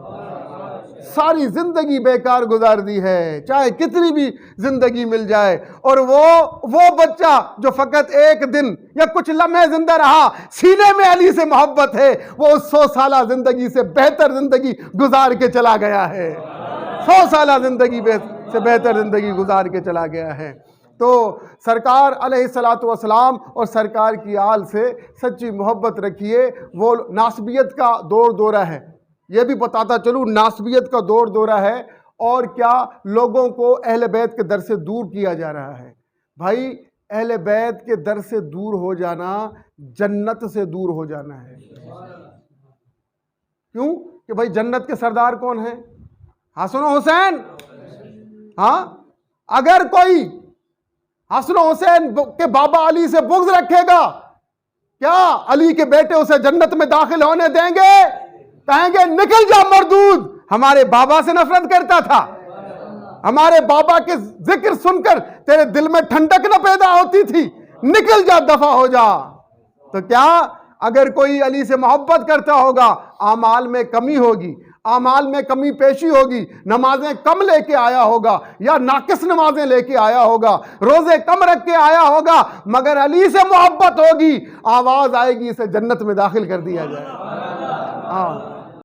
S1: सारी जिंदगी बेकार गुजार दी है, चाहे कितनी भी जिंदगी मिल जाए। और वो बच्चा जो फकत एक दिन या कुछ लम्हे जिंदा रहा, सीने में अली से मोहब्बत है, वो उस 100 साल जिंदगी से बेहतर जिंदगी गुजार के चला गया है। 100 साल जिंदगी से बेहतर जिंदगी गुजार के चला गया है। तो सरकार अलैहिस्सलातु वस्सलाम और सरकार की आल से सच्ची मोहब्बत रखिए। वो नासबियत का दौर दौरा है, ये भी बताता चलूँ, नासबियत का दौर दौरा है। और क्या लोगों को अहले बैत के दर से दूर किया जा रहा है। भाई, अहले बैत के दर से दूर हो जाना जन्नत से दूर हो जाना है। क्यों? कि भाई जन्नत के सरदार कौन है? हसन हुसैन। हाँ, अगर कोई हसन हुसैन के बाबा अली से बुग़्ज़ रखेगा, क्या अली के बेटे उसे जन्नत में दाखिल होने देंगे? कहेंगे निकल जा मरदूद, हमारे बाबा से नफरत करता था, हमारे बाबा के जिक्र सुनकर तेरे दिल में ठंडक न पैदा होती थी, निकल जा, दफा हो जा। तो क्या अगर कोई अली से मोहब्बत करता होगा, आमाल में कमी होगी, आमाल में कमी पेशी होगी, नमाजें कम लेके आया होगा या नाकिस नमाजें लेके आया होगा, रोजे कम रख के आया होगा, मगर अली से मोहब्बत होगी, आवाज आएगी इसे जन्नत में दाखिल कर दिया जाए। हाँ,